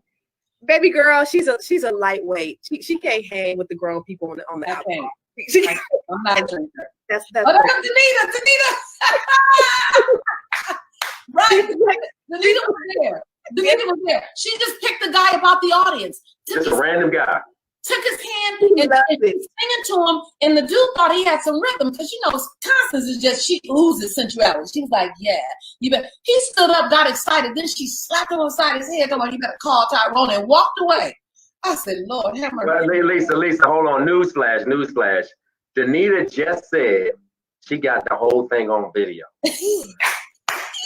Baby girl, she's a lightweight. She can't hang with the grown people on the alcohol. I'm not a drinker. That's Danita. Right. Danita was there. She just picked the guy about the audience. Just a random guy. Took his hand and singing to him, and the dude thought he had some rhythm because Constance is she oozes sensuality. She was like, "Yeah, you better." He stood up, got excited, then she slapped him upside his head, talking about, "You better call Tyrone," and walked away. I said, "Lord, have mercy." Well, Lisa, hold on. Newsflash. Danita just said she got the whole thing on video.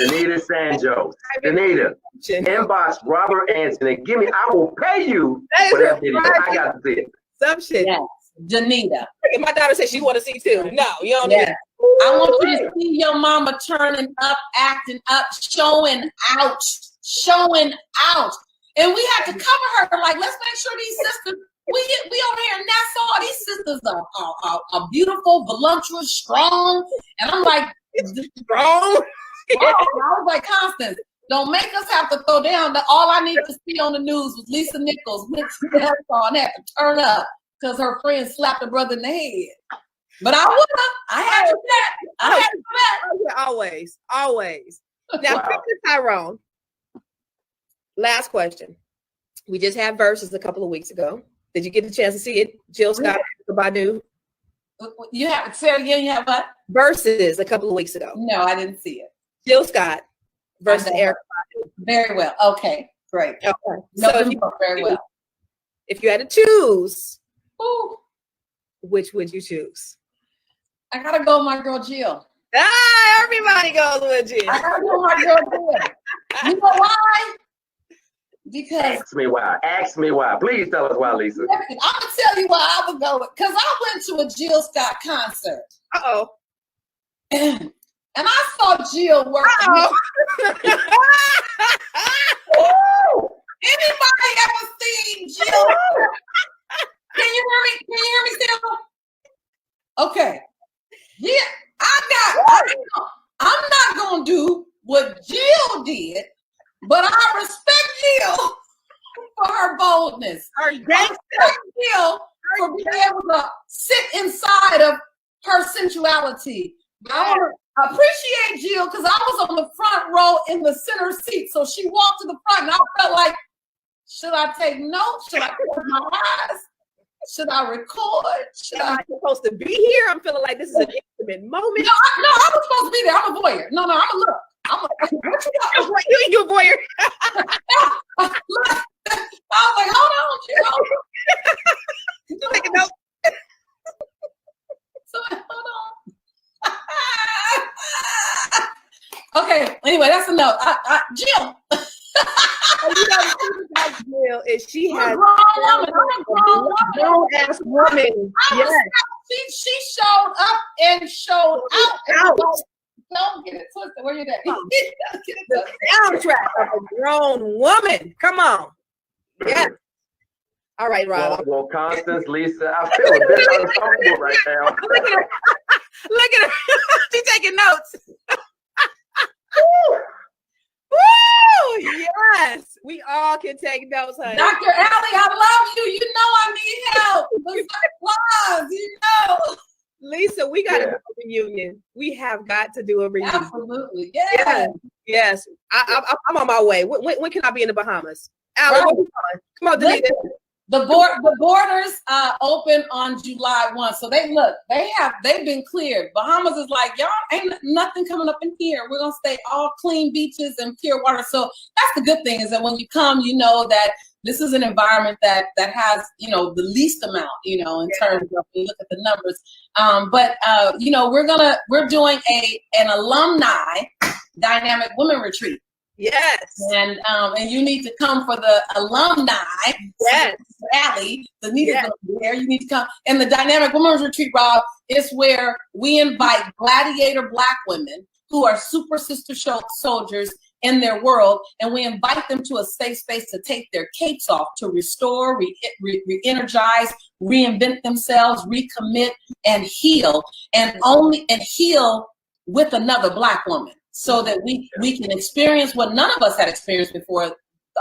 Danita Sanjos. Danita, inbox Robert Anthony. I will pay you for that video. I got to see it. Some shit. Yes. Danita. My daughter said she want to see too. No, you don't need it. I want you to see your mama turning up, acting up, showing out. And we had to cover her. Like, let's make sure these sisters, we over here in Nassau, these sisters are beautiful, voluptuous, strong. And I'm like, strong? I was like, Constance, don't make us have to throw down. All I needed to see on the news was Lisa Nichols and had to turn up because her friend slapped her brother in the head. But I would have. I had to do that. Always. Now, Tyrone. Last question. We just had verses a couple of weeks ago. Did you get the chance to see it? Jill Scott, Badu. You have, say again, you have what? Versus a couple of weeks ago. No, I didn't see it. Jill Scott versus Eric Badu. Very well. Okay, great. Okay. No, So very well. If you had to choose, Ooh, which would you choose? I gotta go with my girl Jill. Ah, everybody goes with Jill. I gotta go with my girl Jill. You know why? Because ask me why. Ask me why. Please tell us why, Lisa. I'm gonna tell you why I would go with, because I went to a Jill Scott concert. Uh-oh. And I saw Jill work. Anybody ever seen Jill? Can you hear me? Can you hear me still? Okay. Yeah, I'm not gonna do what Jill did, but I respect Jill for her boldness. I respect Jill for being able to sit inside of her sensuality. I appreciate Jill because I was on the front row in the center seat. So she walked to the front and I felt like, should I take notes? Should I close my eyes? Should I record? Am I supposed to be here? I'm feeling like this is an intimate moment. No, I was supposed to be there. I'm a voyeur. No, I'm a look. What you got? You a voyeur. Look. I was like, hold on, Jill. You take a note. So, hold on. Okay. Anyway, that's enough. Jill. Jill is she has a grown-ass woman. Yes. She showed up and showed out. Don't get it twisted. Where you at? The soundtrack of a grown woman. Come on. Yes. All right, Rob. Well, Constance, Lisa, I feel a bit uncomfortable right now. Look at her. She's taking notes. Woo! Yes, we all can take notes, honey. Dr. Allie, I love you. You know I need help. The supplies, you know. Lisa, we got to do a reunion. We have got to do a reunion. Absolutely, yes. I'm on my way. When can I be in the Bahamas? Allie, right. Come on, delete it. The borders open on July 1. So they've been cleared. Bahamas is like, y'all ain't nothing coming up in here. We're gonna stay all clean beaches and pure water. So that's the good thing, is that when you come, you know that this is an environment that has, you know, the least amount, you know, in terms of, when you look at the numbers. But you know, we're doing an alumni dynamic women retreat. Yes. And you need to come for the alumni. Yes. Rally. The need to be there. You need to come. And the Dynamic Women's Retreat, Rob, is where we invite gladiator Black women who are super sister soldiers in their world, and we invite them to a safe space to take their capes off, to restore, re-energize, reinvent themselves, recommit, and heal, and heal with another Black woman, so that we can experience what none of us had experienced before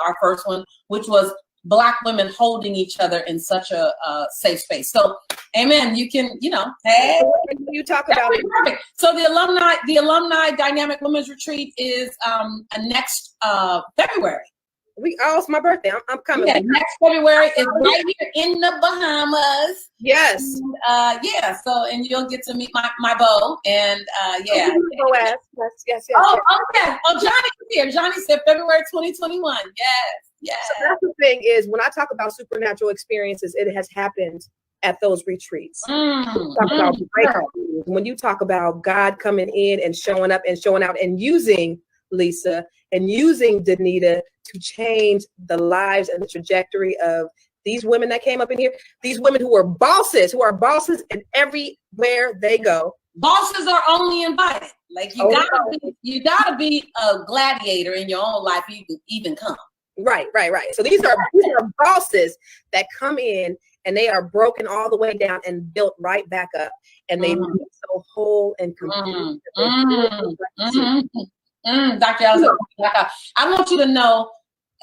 our first one, which was Black women holding each other in such a safe space. So, amen. You can, you know, hey, you talk about it. Perfect. So the alumni Dynamic Women's Retreat is next February. It's my birthday. I'm coming. Yeah, next February is right here in the Bahamas. Yes. And, so, and you'll get to meet my beau, and yeah. Yes. Oh, okay. Oh, Johnny's here. Johnny said February 2021. Yes. So that's the thing, is when I talk about supernatural experiences, it has happened at those retreats. When you talk about God coming in and showing up and showing out and using Lisa and using Danita to change the lives and the trajectory of these women that came up in here, these women who are bosses and everywhere they go. Bosses are only invited. Like you gotta be a gladiator in your own life. You can even come. Right. So these are bosses that come in and they are broken all the way down and built right back up, and they look so whole and complete. Dr. Allison, I want you to know,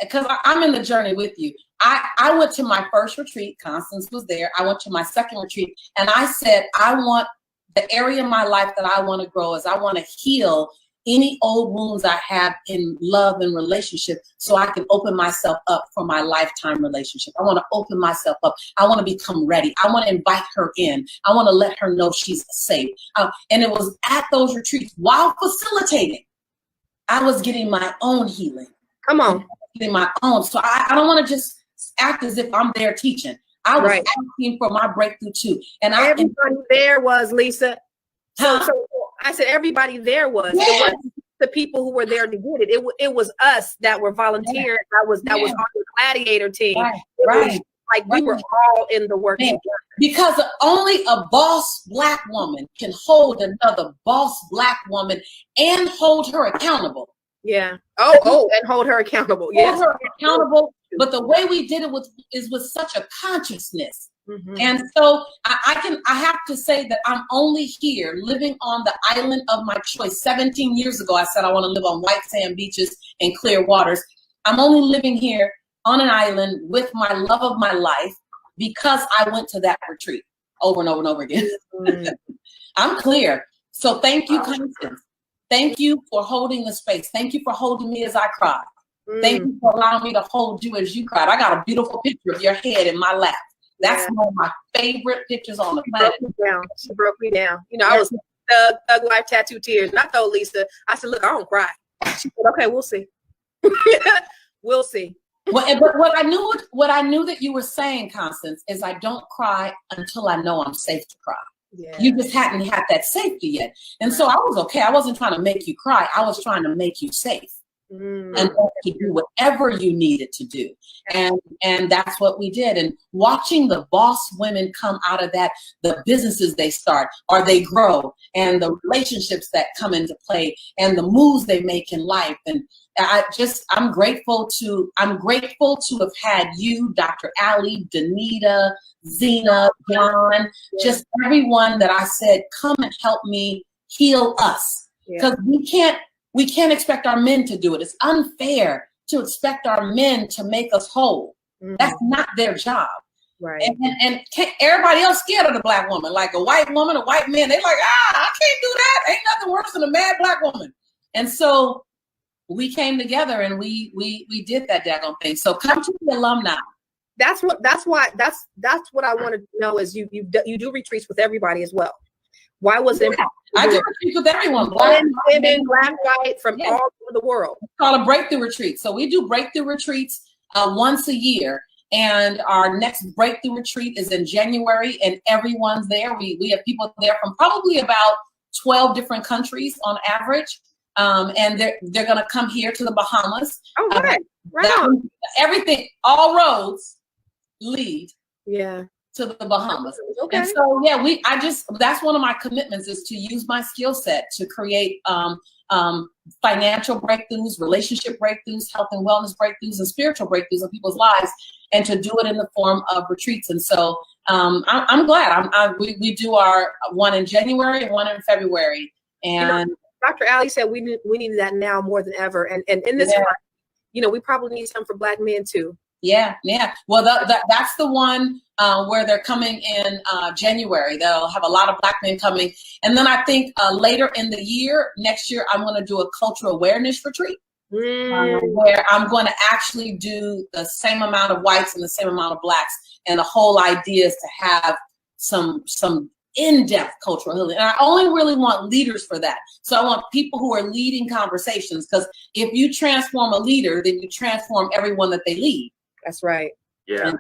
because I'm in the journey with you. I went to my first retreat. Constance was there. I went to my second retreat, and I said, I want the area of my life that I want to grow is I want to heal any old wounds I have in love and relationship so I can open myself up for my lifetime relationship. I want to open myself up. I want to become ready. I want to invite her in. I want to let her know she's safe. And it was at those retreats while facilitating, I was getting my own healing. Come on. Getting my own. So I don't want to just act as if I'm there teaching. I was asking for my breakthrough too. And everybody there was, Lisa. So I said everybody there was. Yeah. It wasn't the people who were there to get it. It was us that were volunteering. That was on the gladiator team. Right. Like we were all in the work together. Because only a boss Black woman can hold another boss Black woman and hold her accountable. Yeah. Oh, and hold her accountable. Yes. Hold her accountable. But the way we did it is with such a consciousness. Mm-hmm. And so I have to say that I'm only here living on the island of my choice. 17 years ago, I said I want to live on white sand beaches and clear waters. I'm only living here on an island with my love of my life because I went to that retreat over and over and over again. Mm-hmm. I'm clear. So thank you, Constance. Thank you for holding the space. Thank you for holding me as I cried. Thank you for allowing me to hold you as you cried. I got a beautiful picture of your head in my lap. That's one of my favorite pictures on the planet. She broke me down. You know, I was thug life tattoo tears. And I told Lisa, I said, look, I don't cry. She said, okay, we'll see. We'll see. Well, but what I knew that you were saying, Constance, is I don't cry until I know I'm safe to cry. Yeah. You just hadn't had that safety yet. And so I was okay. I wasn't trying to make you cry. I was trying to make you safe. And to do whatever you needed to do. And that's what we did. And watching the boss women come out of that, the businesses they start or they grow, and the relationships that come into play, and the moves they make in life. And I'm grateful to have had you, Dr. Ali, Danita, Zena, John, just everyone that I said, come and help me heal us. Because we can't expect our men to do it. It's unfair to expect our men to make us whole. Mm-hmm. That's not their job. Right. And everybody else scared of the Black woman, like a white woman, a white man. They're like, I can't do that. Ain't nothing worse than a mad Black woman. And so we came together and we did that daggone thing. So come to the alumni. That's what I wanted to know is you do retreats with everybody as well. Why was it? I do retreats with everyone. Black, women, Black, white, from all over the world. It's called a breakthrough retreat. So we do breakthrough retreats once a year. And our next breakthrough retreat is in January, and everyone's there. We have people there from probably about 12 different countries on average. And they're going to come here to the Bahamas. Oh, right. Everything, all roads lead. Yeah. To the Bahamas. Okay. And so that's one of my commitments is to use my skill set to create financial breakthroughs, relationship breakthroughs, health and wellness breakthroughs, and spiritual breakthroughs in people's lives, and to do it in the form of retreats. And so I'm glad we do our one in January and one in February. And Dr. Ali said we need that now more than ever. And in this one, we probably need some for Black men too. Yeah. Well, that's the one where they're coming in January. They'll have a lot of Black men coming. And then I think later in the year, next year, I'm going to do a cultural awareness retreat where I'm going to actually do the same amount of whites and the same amount of Blacks. And the whole idea is to have some in-depth cultural healing. And I only really want leaders for that. So I want people who are leading conversations, because if you transform a leader, then you transform everyone that they lead. That's right. Yeah.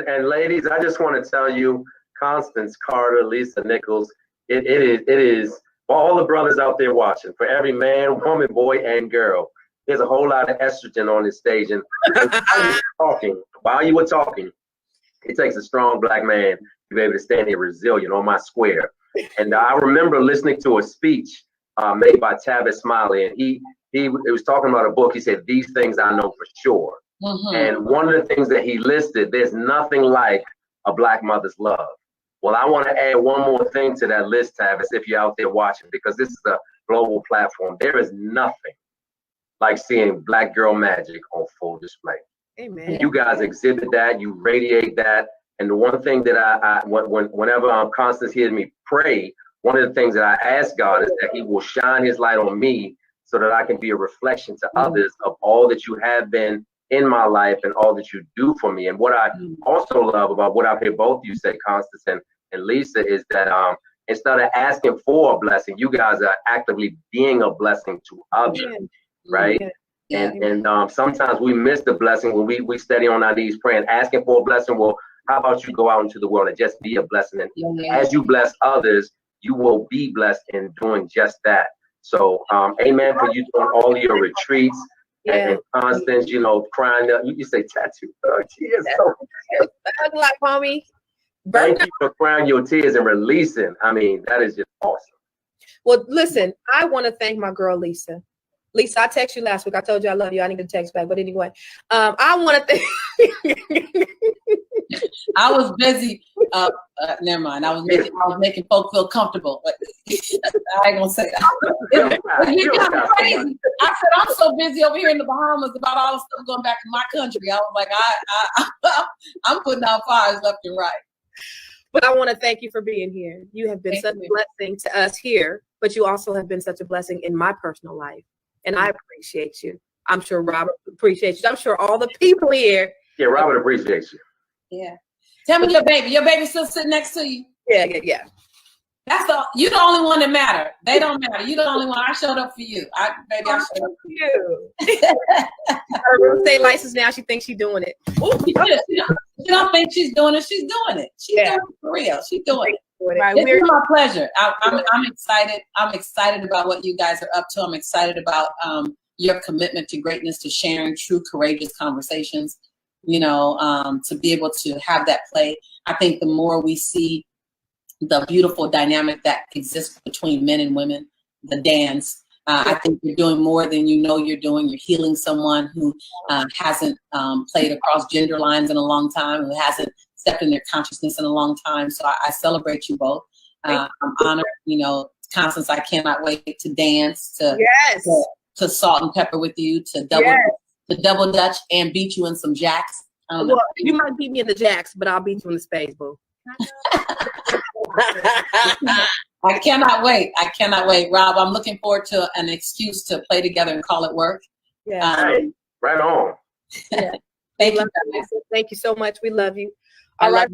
And ladies, I just want to tell you, Constance, Carter, Lisa, Nichols, it is for all the brothers out there watching, for every man, woman, boy, and girl. There's a whole lot of estrogen on this stage. And while you were talking, it takes a strong Black man to be able to stand here resilient on my square. And I remember listening to a speech made by Tavis Smiley, and he was talking about a book. He said, "These things I know for sure." Mm-hmm. And one of the things that he listed, there's nothing like a Black mother's love. Well, I want to add one more thing to that list, Tavis, if you're out there watching, because this is a global platform. There is nothing like seeing Black girl magic on full display. Amen. You guys exhibit that, you radiate that. And the one thing that whenever Constance hears me pray, one of the things that I ask God is that He will shine His light on me so that I can be a reflection to others of all that you have been in my life and all that you do for me. And what I also love about what I've heard both of you say, Constance and Lisa, is that instead of asking for a blessing, you guys are actively being a blessing to others, right? And sometimes we miss the blessing when we steady on our knees praying, asking for a blessing. Well, how about you go out into the world and just be a blessing? And as you bless others, you will be blessed in doing just that. So, amen for you doing all your retreats. And Constance, you know, crying up. You say tattoo. She is so like, homie. Thank you for crying your tears and releasing. I mean, that is just awesome. Well, listen, I want to thank my girl, Lisa. Lisa, I texted you last week. I told you I love you. I need to text back. But anyway, I want to thank. I was busy. Never mind. I was making folks feel comfortable. But I ain't gonna say that. Crazy. I said I'm so busy over here in the Bahamas about all the stuff going back in my country. I was like, I'm putting out fires left and right. But I want to thank you for being here. You have been such a blessing to us here, but you also have been such a blessing in my personal life. And I appreciate you. I'm sure Robert appreciates you. I'm sure all the people here. Yeah, Robert appreciates you. Yeah. Tell me your baby. Your baby's still sitting next to you. Yeah. You're the only one that matter. They don't matter. You're the only one. I showed up for you. I showed up for you. Her real estate license now. She thinks she's doing it. She don't think she's doing it. She's doing it. She's doing it for real. She's doing it. Right. It's my pleasure. I'm excited. I'm excited about what you guys are up to. I'm excited about your commitment to greatness, to sharing true, courageous conversations. You know, to be able to have that play. I think the more we see the beautiful dynamic that exists between men and women, the dance, I think you're doing more than you know you're doing. You're healing someone who hasn't played across gender lines in a long time, who hasn't stepped in their consciousness in a long time. So I celebrate you both. I'm honored. You know, Constance, I cannot wait to dance, to salt and pepper with you, to double dutch and beat you in some jacks. Well, you might beat me in the jacks, but I'll beat you in the spades, boo. I cannot wait. I cannot wait. Rob, I'm looking forward to an excuse to play together and call it work. Yeah. Right on. Yeah. Thank you. Thank you so much. We love you. All right.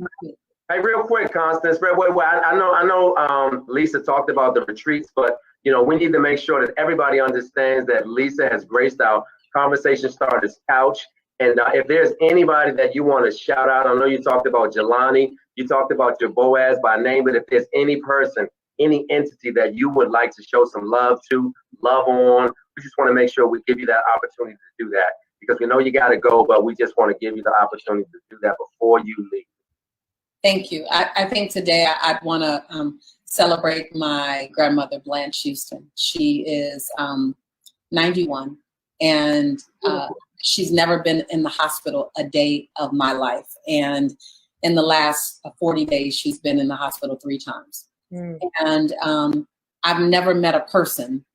Hey, real quick, Constance. Wait. I know. Lisa talked about the retreats, but you know, we need to make sure that everybody understands that Lisa has graced our Conversation Starters couch. And if there's anybody that you want to shout out, I know you talked about Jelani, you talked about your Boaz by name, but if there's any person, any entity that you would like to show some love to, love on, we just want to make sure we give you that opportunity to do that, because we know you got to go, but we just want to give you the opportunity to do that before you leave. Thank you. I think today I'd want to celebrate my grandmother, Blanche Houston. She is 91, and she's never been in the hospital a day of my life. And in the last 40 days, she's been in the hospital 3 times. And I've never met a person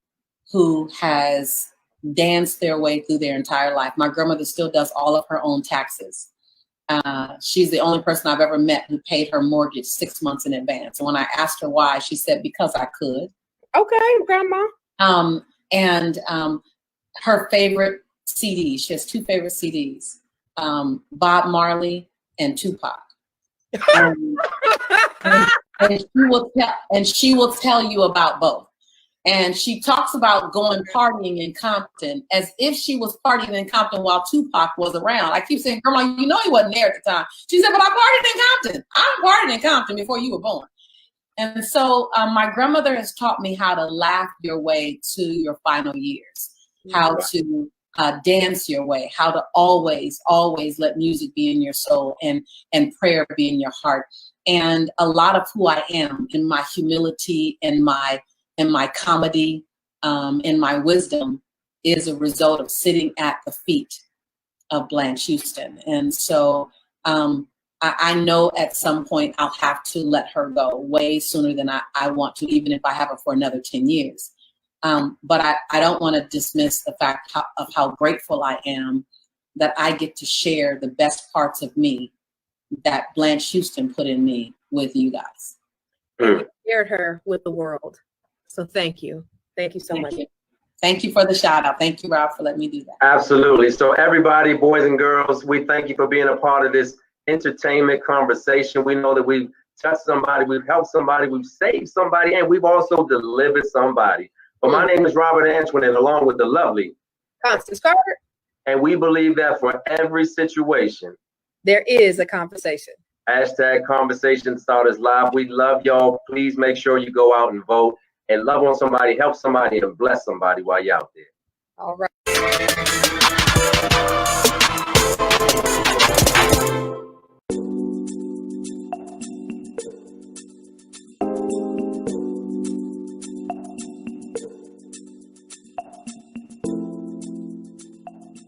who has danced their way through their entire life. My grandmother still does all of her own taxes. She's the only person I've ever met who paid her mortgage 6 months in advance. And when I asked her why, she said, because I could. Okay, Grandma. And her favorite CDs, she has 2 favorite CDs, Bob Marley and Tupac. And she will tell you about both. And she talks about going partying in Compton as if she was partying in Compton while Tupac was around. I keep saying, Grandma, you know he wasn't there at the time. She said, but I partied in Compton. I partied in Compton before you were born. And so my grandmother has taught me how to laugh your way to your final years, how to dance your way, how to always let music be in your soul and prayer be in your heart. And a lot of who I am in my humility and my comedy, in my wisdom, is a result of sitting at the feet of Blanche Houston. And so I know at some point I'll have to let her go way sooner than I want to, even if I have her for another 10 years. But I don't want to dismiss the fact of how grateful I am that I get to share the best parts of me that Blanche Houston put in me with you guys. You shared her with the world. So thank you. Thank you so much. Thank you for the shout out. Thank you, Rob, for letting me do that. Absolutely. So everybody, boys and girls, we thank you for being a part of this entertainment conversation. We know that we've touched somebody, we've helped somebody, we've saved somebody, and we've also delivered somebody. But my name is Robert Antoine, along with the lovely Constance Carter. And we believe that for every situation, there is a conversation. Hashtag Conversation Starters Live. We love y'all. Please make sure you go out and vote and love on somebody, help somebody, and bless somebody while you're out there. All right.